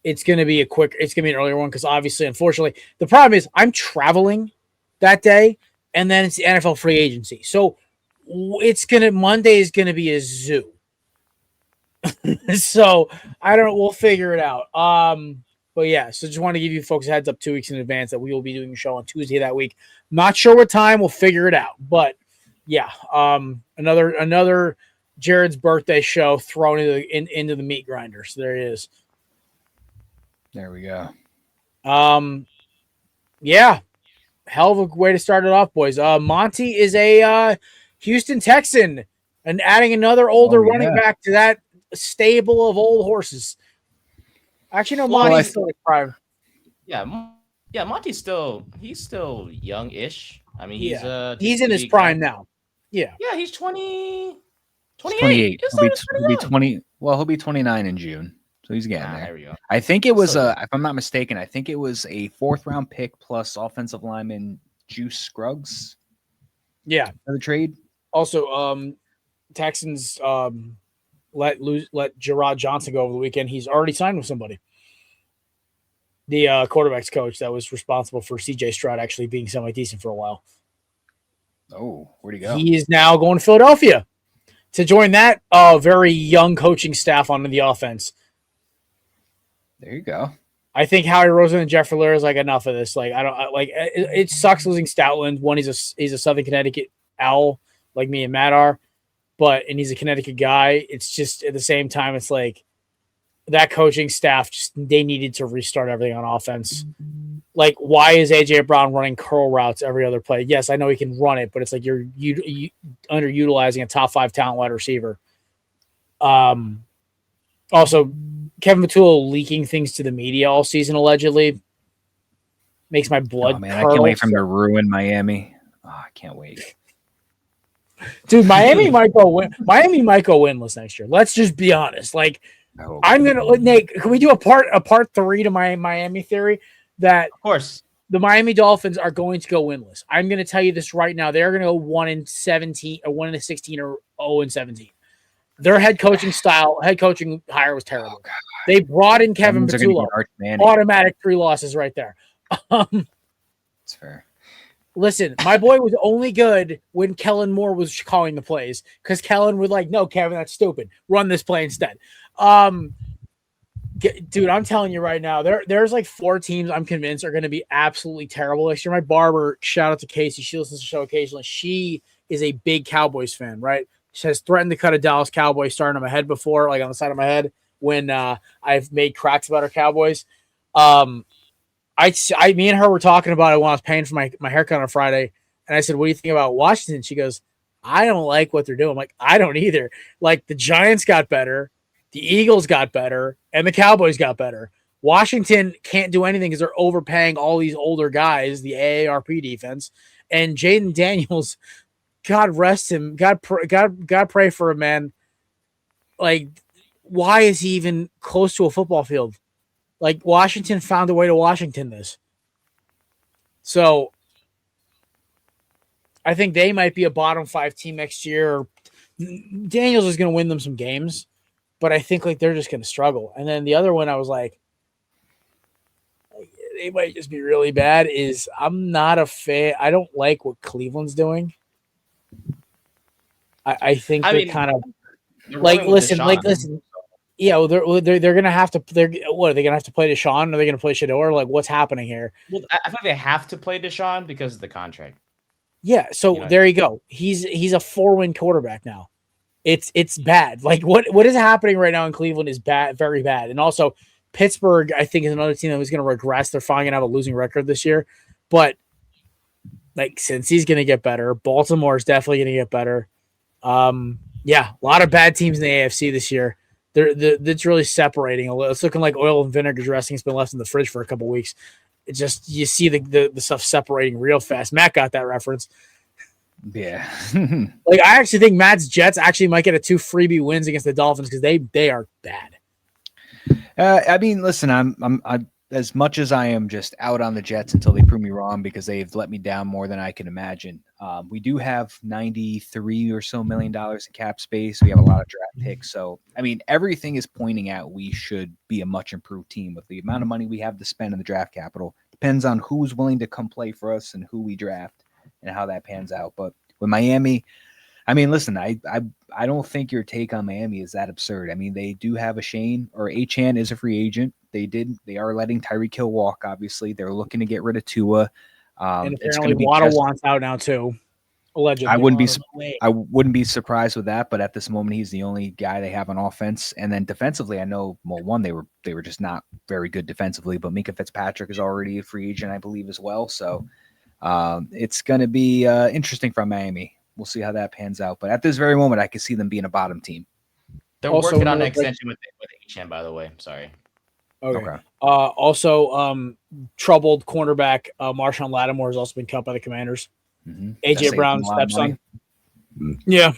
It's going to be an earlier one because obviously, unfortunately, the problem is I'm traveling that day and then it's the NFL free agency. So Monday is going to be a zoo. So I don't know. We'll figure it out. But yeah, so just want to give you folks a heads up 2 weeks in advance that we will be doing a show on Tuesday that week. Not sure what time. We'll figure it out. But yeah, another Jared's birthday show thrown into the meat grinder. So there it is. There we go. Yeah, hell of a way to start it off, boys. Monty is a Houston Texan and adding another older running back to that stable of old horses. Actually, no, Monty's still prime. Yeah, Yeah, Monty's still young-ish. I mean, he's Yeah, a he's in his TV guy. prime now. Yeah, Yeah, he's He's 28. 28. He's He'll be still young. 20. Well, he'll be 29 in June. So he's getting There there. we go. I think it was So young. if I'm not mistaken, I think it was a 4th round pick plus offensive lineman Juice Scruggs yeah. for the trade. Also, Texans let Gerard Johnson go over the weekend. He's already signed with somebody. The quarterbacks coach that was responsible for CJ Stroud actually being semi-decent for a while. Oh, where'd he go? He is now going to Philadelphia to join that very young coaching staff on the offense. There you go. I think Howie Roseman and Jeff Lurie is like, enough of this. Like, it sucks losing Stoutland. One, he's a Southern Connecticut owl like me and Matt are, and he's a Connecticut guy. It's just at the same time, it's like that coaching staff they needed to restart everything on offense. Like, why is AJ Brown running curl routes every other play? Yes, I know he can run it, but it's like you're underutilizing a top 5 talent wide receiver. Also, Kevin Matula leaking things to the media all season allegedly makes my blood. Oh man, I can't wait for him to ruin Miami. Oh, I can't wait. Dude, Miami might go win. Miami might go winless next year. Let's just be honest. Like, I'm gonna Nate. Can we do a part 3 to my Miami theory that Of course. the Miami Dolphins are going to go winless? I'm going to tell you this right now. They're going to go 1-17 or 1-16 or 0-17. Their head coaching hire was terrible. They brought in Kevin Matula. Automatic 3 losses right there. That's fair. Listen, my boy was only good when Kellen Moore was calling the plays because Kellen would like, no, Kevin, that's stupid. Run this play instead. Dude, I'm telling you right now, there's like 4 teams I'm convinced are going to be absolutely terrible next year. My barber, shout out to Casey. She listens to the show occasionally. She is a big Cowboys fan, right? She has threatened to cut a Dallas Cowboys starting on my head before, like on the side of my head, when I've made cracks about our Cowboys. Me and her were talking about it when I was paying for my haircut on Friday, and I said, "What do you think about Washington?" She goes, "I don't like what they're doing." I'm like, "I don't either." Like, the Giants got better, the Eagles got better, and the Cowboys got better. Washington can't do anything because they're overpaying all these older guys, the AARP defense, and Jaden Daniels. God rest him. God pray for him, man. Like, why is he even close to a football field? Like, Washington found a way to Washington this. So I think they might be a bottom 5 team next year. Daniels is going to win them some games, but I think like they're just going to struggle. And then the other one I was like, they might just be really bad is I'm not a fan. I don't like what Cleveland's doing. I think they're kind of like, listen. Yeah, well, they're gonna have to. What are they gonna have to play Deshaun? Are they gonna play Shador? Like, what's happening here? Well, I think they have to play Deshaun because of the contract. Yeah, so there you go. He's a 4-win quarterback now. It's bad. Like, what is happening right now in Cleveland is bad, very bad. And also Pittsburgh, I think, is another team that was going to regress. They're finally gonna have a losing record this year, but like, since he's gonna get better, Baltimore is definitely gonna get better. Yeah, a lot of bad teams in the AFC this year. It's really separating. It's looking like oil and vinegar dressing has been left in the fridge for a couple weeks. It just, you see the stuff separating real fast. Matt got that reference. Yeah. Like, I actually think Matt's Jets actually might get 2 freebie wins against the Dolphins because they are bad. I mean, listen, I'm as much as I am just out on the Jets until they prove me wrong because they've let me down more than I can imagine. We do have $93 or so million in cap space. We have a lot of draft picks. So, I mean, everything is pointing out we should be a much improved team with the amount of money we have to spend in the draft capital. Depends on who's willing to come play for us and who we draft and how that pans out. But with Miami, I mean, listen, I don't think your take on Miami is that absurd. I mean, they do have Achane is a free agent. They are letting Tyreek Hill walk, obviously. They're looking to get rid of Tua. And apparently Waddle wants out now too. Allegedly. I wouldn't be surprised with that, but at this moment he's the only guy they have on offense. And then defensively, I know, well, one, they were just not very good defensively, but Minka Fitzpatrick is already a free agent, I believe, as well. So it's going to be interesting from Miami. We'll see how that pans out. But at this very moment, I can see them being a bottom team. They're also working on an extension with Achane, by the way. Sorry. Okay. Also, troubled cornerback Marshawn Lattimore has also been cut by the Commanders. Mm-hmm. AJ Brown's stepson. Yeah.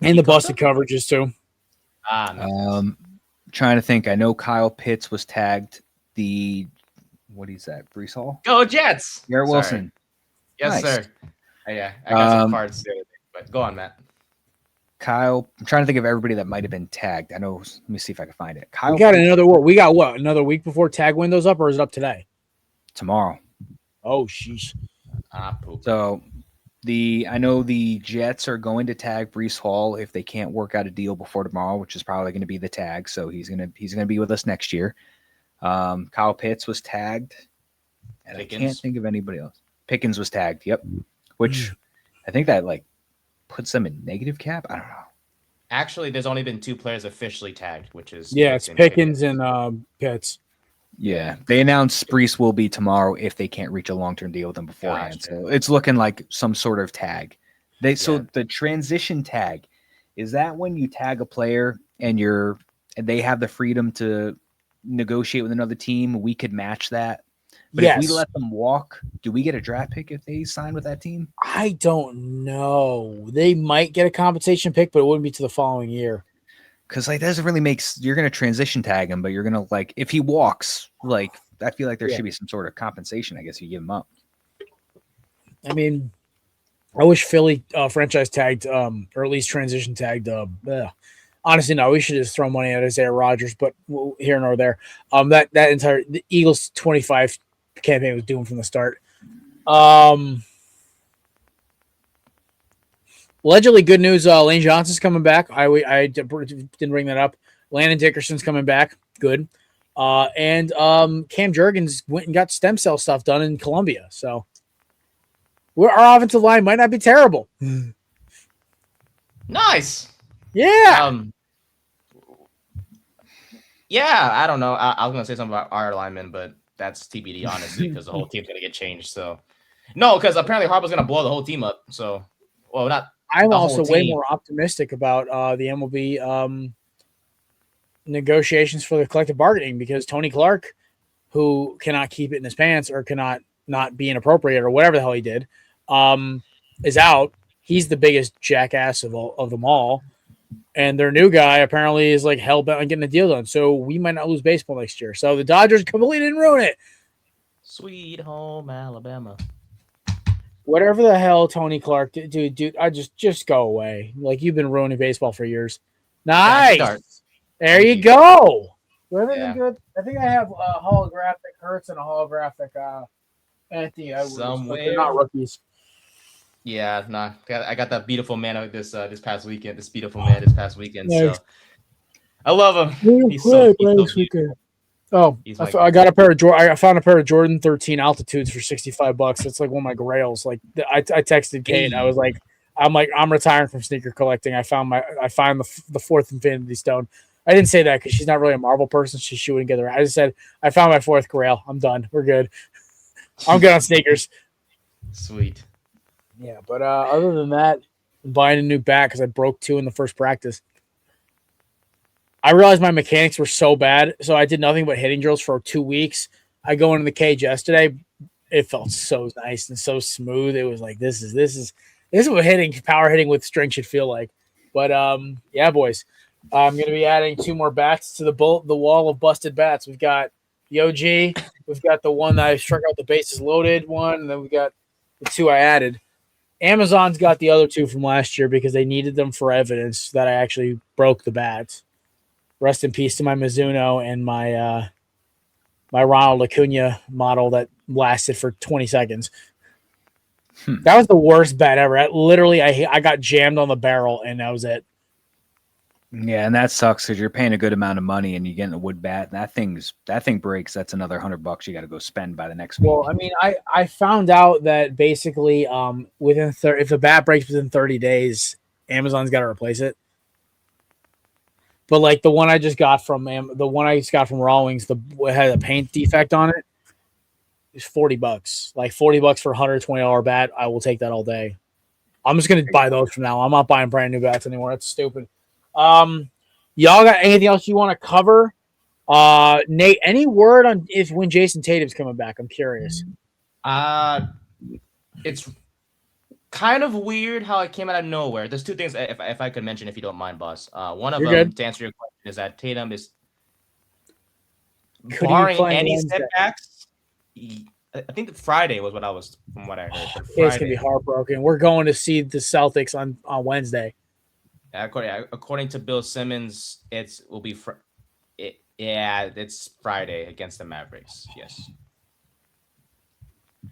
And the busted coverages too. Trying to think. I know Kyle Pitts was tagged. What is that? Brees Hall? Go Jets! Garrett Wilson. Yes, Nice. sir. Yeah, I got some cards the other day, but go on, Matt. Kyle, I'm trying to think of everybody that might have been tagged. I know. Let me see if I can find it. Kyle, We got another week before tag window's up, or is it up today? tomorrow. Oh, sheesh. Poop. So I know the Jets are going to tag Brees Hall if they can't work out a deal before tomorrow, which is probably going to be the tag. So he's gonna be with us next year. Kyle Pitts was tagged, and Pickens. I can't think of anybody else. Pickens was tagged. Yep, which I think that puts them in negative cap. I don't know. Actually, there's only been 2 players officially tagged, which is It's Pickens and Pitts. Yeah, they announced Brees will be tomorrow if they can't reach a long-term deal with them beforehand. Gotcha. So it's looking like some sort of tag. So the transition tag, is that when you tag a player and they have the freedom to negotiate with another team? We could match that. But if we let them walk, do we get a draft pick if they sign with that team? I don't know. They might get a compensation pick, but it wouldn't be to the following year. Because that doesn't really you're going to transition tag him, but you're going to if he walks, I feel like there should be some sort of compensation. I guess if you give him up. I mean, I wish Philly franchise tagged, or at least transition tagged. Honestly, no, we should just throw money at Isaiah Rodgers, but here nor there. The Eagles 25 campaign was doomed from the start. Allegedly, good news. Lane Johnson's coming back. I didn't bring that up. Landon Dickerson's coming back. Good. And Cam Jurgens went and got stem cell stuff done in Colombia. So our offensive line might not be terrible. Nice. Yeah. I don't know. I was gonna say something about our linemen, but that's TBD, honestly, because the whole team's gonna get changed. So no, because apparently Harbaugh's gonna blow the whole team up. So not. I'm also way more optimistic about the MLB negotiations for the collective bargaining because Tony Clark, who cannot keep it in his pants or cannot not be inappropriate or whatever the hell he did, is out. He's the biggest jackass of them all. And their new guy apparently is hell bent on getting a deal done. So we might not lose baseball next year. So the Dodgers completely didn't ruin it. Sweet home Alabama. Whatever the hell, Tony Clark, dude, I just go away. You've been ruining baseball for years. Nice. There you go. Good. I think I have a holographic Hurts and a holographic Anthony Edwards. Somewhere. They're not rookies. Yeah, nah. I got that beautiful man this past weekend. This beautiful man this past weekend. Nice. So I love him. He's so Oh, I got a pair of I found a pair of Jordan 13 altitudes for $65. It's one of my grails. I texted Kate. I was I'm retiring from sneaker collecting. I found the fourth Infinity Stone. I didn't say that because she's not really a Marvel person. She wouldn't get it. I just said I found my fourth grail. I'm done. We're good. I'm good on sneakers. Sweet. Yeah, but other than that, I'm buying a new bat because I broke 2 in the first practice. I realized my mechanics were so bad, so I did nothing but hitting drills for 2 weeks. I go into the cage yesterday. It felt so nice and so smooth. It was this is what power hitting with string should feel like. But yeah, boys, I'm gonna be adding 2 more bats to the wall of busted bats. We've got the OG, we've got the one that I struck out the bases loaded one, and then we got the 2 I added. Amazon's got the other 2 from last year because they needed them for evidence that I actually broke the bats. Rest in peace to my Mizuno and my Ronald Acuna model that lasted for 20 seconds. That was the worst bet ever. I got jammed on the barrel, and that was it. Yeah, and that sucks because you're paying a good amount of money and you get a wood bat. And that thing breaks. That's another $100 you got to go spend by the next week. Well, I mean, I found out that basically if the bat breaks within 30 days, Amazon's got to replace it. But the one I just got from Rawlings, it had a paint defect on it. It's $40. $40 for a $120 bat. I will take that all day. I'm just gonna buy those from now. I'm not buying brand new bats anymore. That's stupid. Y'all got anything else you want to cover Nate, any word on when Jason Tatum's coming back? I'm curious. It's kind of weird how it came out of nowhere. There's two things, if I could mention, if you don't mind, boss. One of You're them, good. to answer your question, is that Tatum is Could he barring play any Wednesday? setbacks. I think Friday was what I was from what I heard. But It's gonna be heartbroken. We're going to see the Celtics on Wednesday. According to Bill Simmons, it's Friday against the Mavericks. Yes.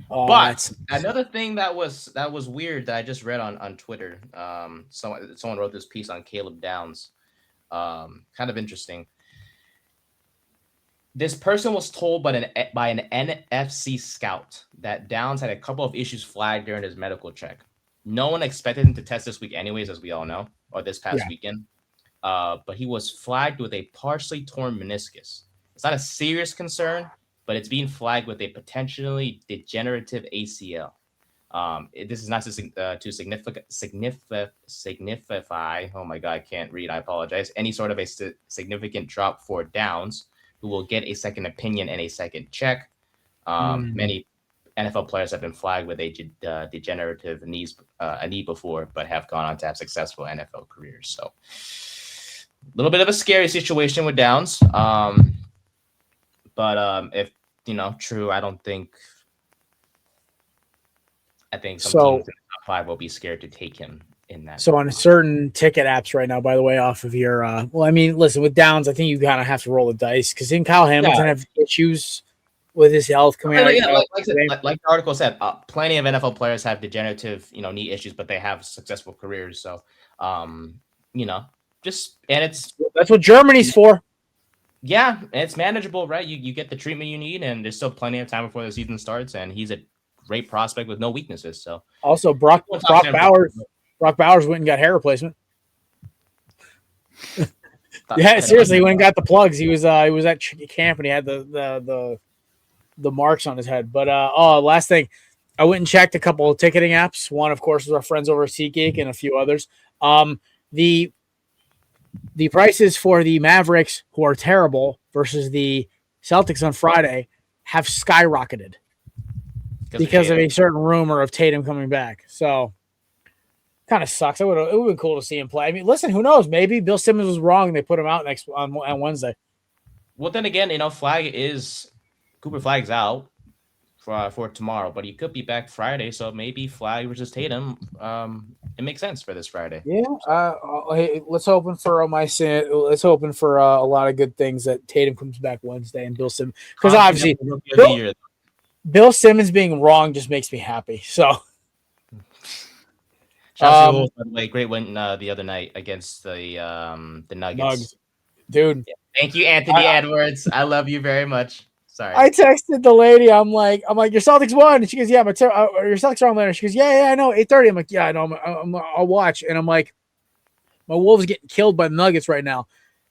But another thing that was weird that I just read on Twitter. Someone wrote this piece on Caleb Downs. Kind of interesting. This person was told by an NFC scout that Downs had a couple of issues flagged during his medical check. No one expected him to test this week anyways, as we all know, or this past weekend. But he was flagged with a partially torn meniscus. It's not a serious concern, but it's being flagged with a potentially degenerative ACL. This is not to signify. Oh my God, I can't read. I apologize. Any sort of a significant drop for Downs, who will get a second opinion and a second check. Many NFL players have been flagged with a degenerative a knee before, but have gone on to have successful NFL careers. So, a little bit of a scary situation with Downs. But if true, I think some teams in the top 5 will be scared to take him in that. So on certain ticket apps right now, by the way, off of your listen, with Downs, I think you kind of have to roll the dice because didn't Kyle Hamilton have issues with his health coming out? Like the article said, plenty of NFL players have degenerative, knee issues, but they have successful careers. So, that's what Germany's for. Yeah, it's manageable, right? You get the treatment you need, and there's still plenty of time before the season starts. And he's a great prospect with no weaknesses. So also Brock Bowers went and got hair replacement. Yeah, seriously, he went and got the plugs. He was at camp and he had the marks on his head. But last thing, I went and checked a couple of ticketing apps. One, of course, was our friends over at SeatGeek and a few others. The prices for the Mavericks, who are terrible, versus the Celtics on Friday have skyrocketed because of a certain rumor of Tatum coming back. So kind of sucks. It would have been cool to see him play. I mean, listen, who knows? Maybe Bill Simmons was wrong and they put him out on Wednesday. Well, then again, Cooper Flag's out for tomorrow, but he could be back Friday. So maybe Flag versus Tatum. It makes sense for this Friday. Yeah. Hey, let's hoping for a lot of good things that Tatum comes back Wednesday and Bill Simmons, because obviously Bill Simmons being wrong just makes me happy. So. Chelsea Wolves, by the way, great win the other night against the Nuggets. Dude. Yeah. Thank you, Anthony Edwards. I love you very much. Sorry. I texted the lady. I'm like, your Celtics won. And she goes, yeah, your Celtics are on later. She goes, yeah, I know. 8:30. I'm like, yeah, I know. I'll watch. And I'm like, my Wolves getting killed by the Nuggets right now.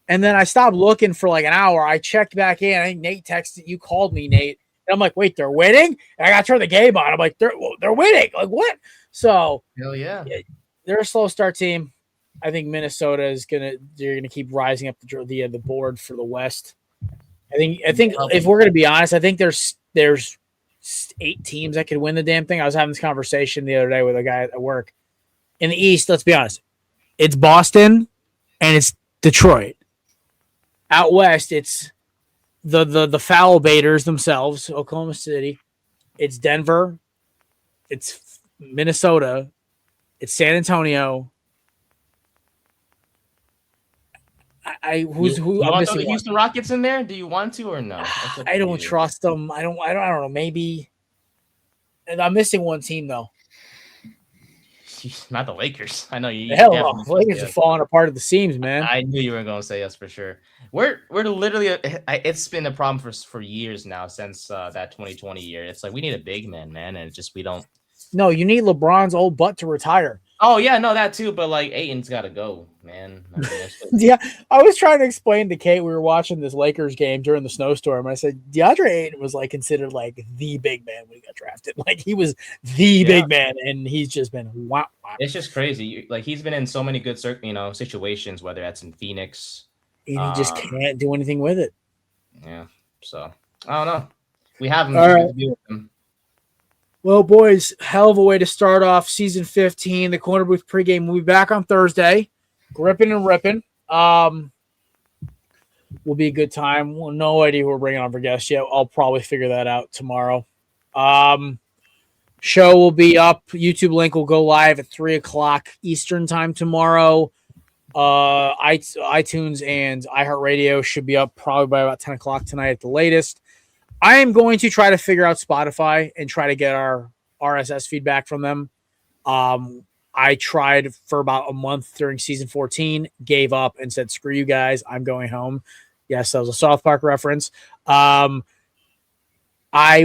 And then I stopped looking for like an hour. I checked back in. I think Nate texted. You called me, Nate. And I'm like, wait, they're winning? And I got to turn the game on. I'm like, they're winning. Like, what? So, hell yeah. They're a slow start team. I think Minnesota is they're gonna keep rising up the board for the West. I think if we're gonna be honest, I think there's 8 teams that could win the damn thing. I was having this conversation the other day with a guy at work. In the East, let's be honest, it's Boston and it's Detroit. Out West, it's the foul baiters themselves, Oklahoma City. It's Denver. It's Minnesota. It's San Antonio. I'm missing the Houston Rockets in there? Do you want to or no? I don't trust them. I don't know. Maybe. And I'm missing one team though. Not the Lakers. I know you. Hell no. The Lakers are falling apart at the seams, man. I knew you were going to say yes for sure. We're literally. It's been a problem for years now since that 2020 year. It's like we need a big man, and we don't. No, you need LeBron's old butt to retire. Oh yeah, no, that too. But like, Ayton's got to go, man. Yeah, I was trying to explain to Kate. We were watching this Lakers game during the snowstorm. And I said DeAndre Ayton was like considered like the big man when he got drafted. Like he was the big man, and he's just been wow. It's just crazy. Like he's been in so many good situations, whether that's in Phoenix. And he just can't do anything with it. Yeah. So I don't know. We have him. All right. Him. Well, boys, hell of a way to start off season 15. The Korner Booth pregame will be back on Thursday. Gripping and ripping. Will be a good time. Well, no idea who we're bringing on for guests yet. I'll probably figure that out tomorrow. Show will be up. YouTube link will go live at 3:00 Eastern time tomorrow. iTunes and iHeartRadio should be up probably by about 10 o'clock tonight at the latest. I am going to try to figure out Spotify and try to get our RSS feedback from them. I tried for about a month during season 14, gave up and said, screw you guys, I'm going home. Yes, that was a South Park reference. I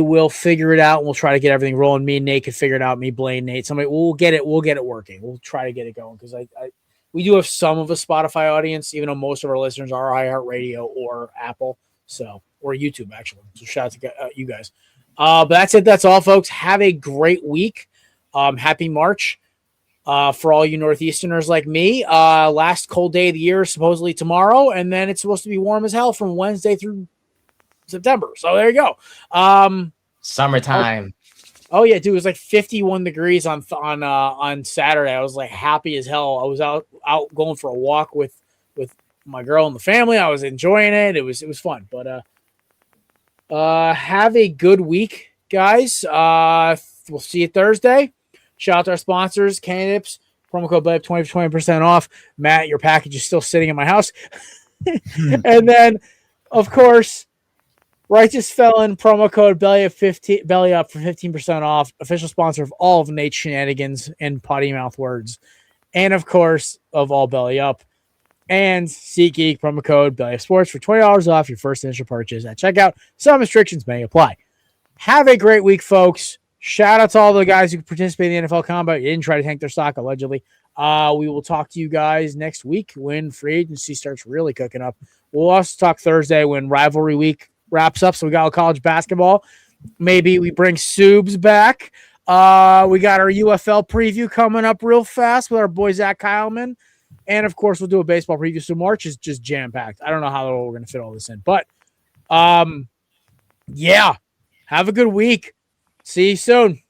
will figure it out and we'll try to get everything rolling. Me and Nate can figure it out. Me, Blaine, Nate, somebody, we'll get it working. We'll try to get it going because we do have some of a Spotify audience, even though most of our listeners are iHeartRadio or Apple, or YouTube actually. So shout out to you guys. But that's it. That's all, folks. Have a great week. Happy March. For all you Northeasterners like me, last cold day of the year, supposedly tomorrow, and then it's supposed to be warm as hell from Wednesday through September. So there you go. Summertime. Oh yeah, dude, it was like 51 degrees on Saturday. I was like happy as hell. I was out going for a walk with my girl and the family. I was enjoying it. It was fun. But have a good week, guys. We'll see you Thursday. Shout out to our sponsors, Candips. Promo code BELLYUP 20% off. Matt, your package is still sitting in my house. And then, of course, Righteous Felon, promo code BELLYUP for 15% off. Official sponsor of all of Nate's shenanigans and potty mouth words. And, of course, of all Belly Up. And SeatGeek, promo code BELLYUP Sports for $20 off your first initial purchase at checkout. Some restrictions may apply. Have a great week, folks. Shout out to all the guys who participated in the NFL Combine. You didn't try to tank their stock, allegedly. We will talk to you guys next week when free agency starts really cooking up. We'll also talk Thursday when rivalry week wraps up. So we got college basketball. Maybe we bring Subs back. We got our UFL preview coming up real fast with our boy Zach Kyleman. And, of course, we'll do a baseball preview. So March is just jam-packed. I don't know how we're going to fit all this in. But, yeah, have a good week. See you soon.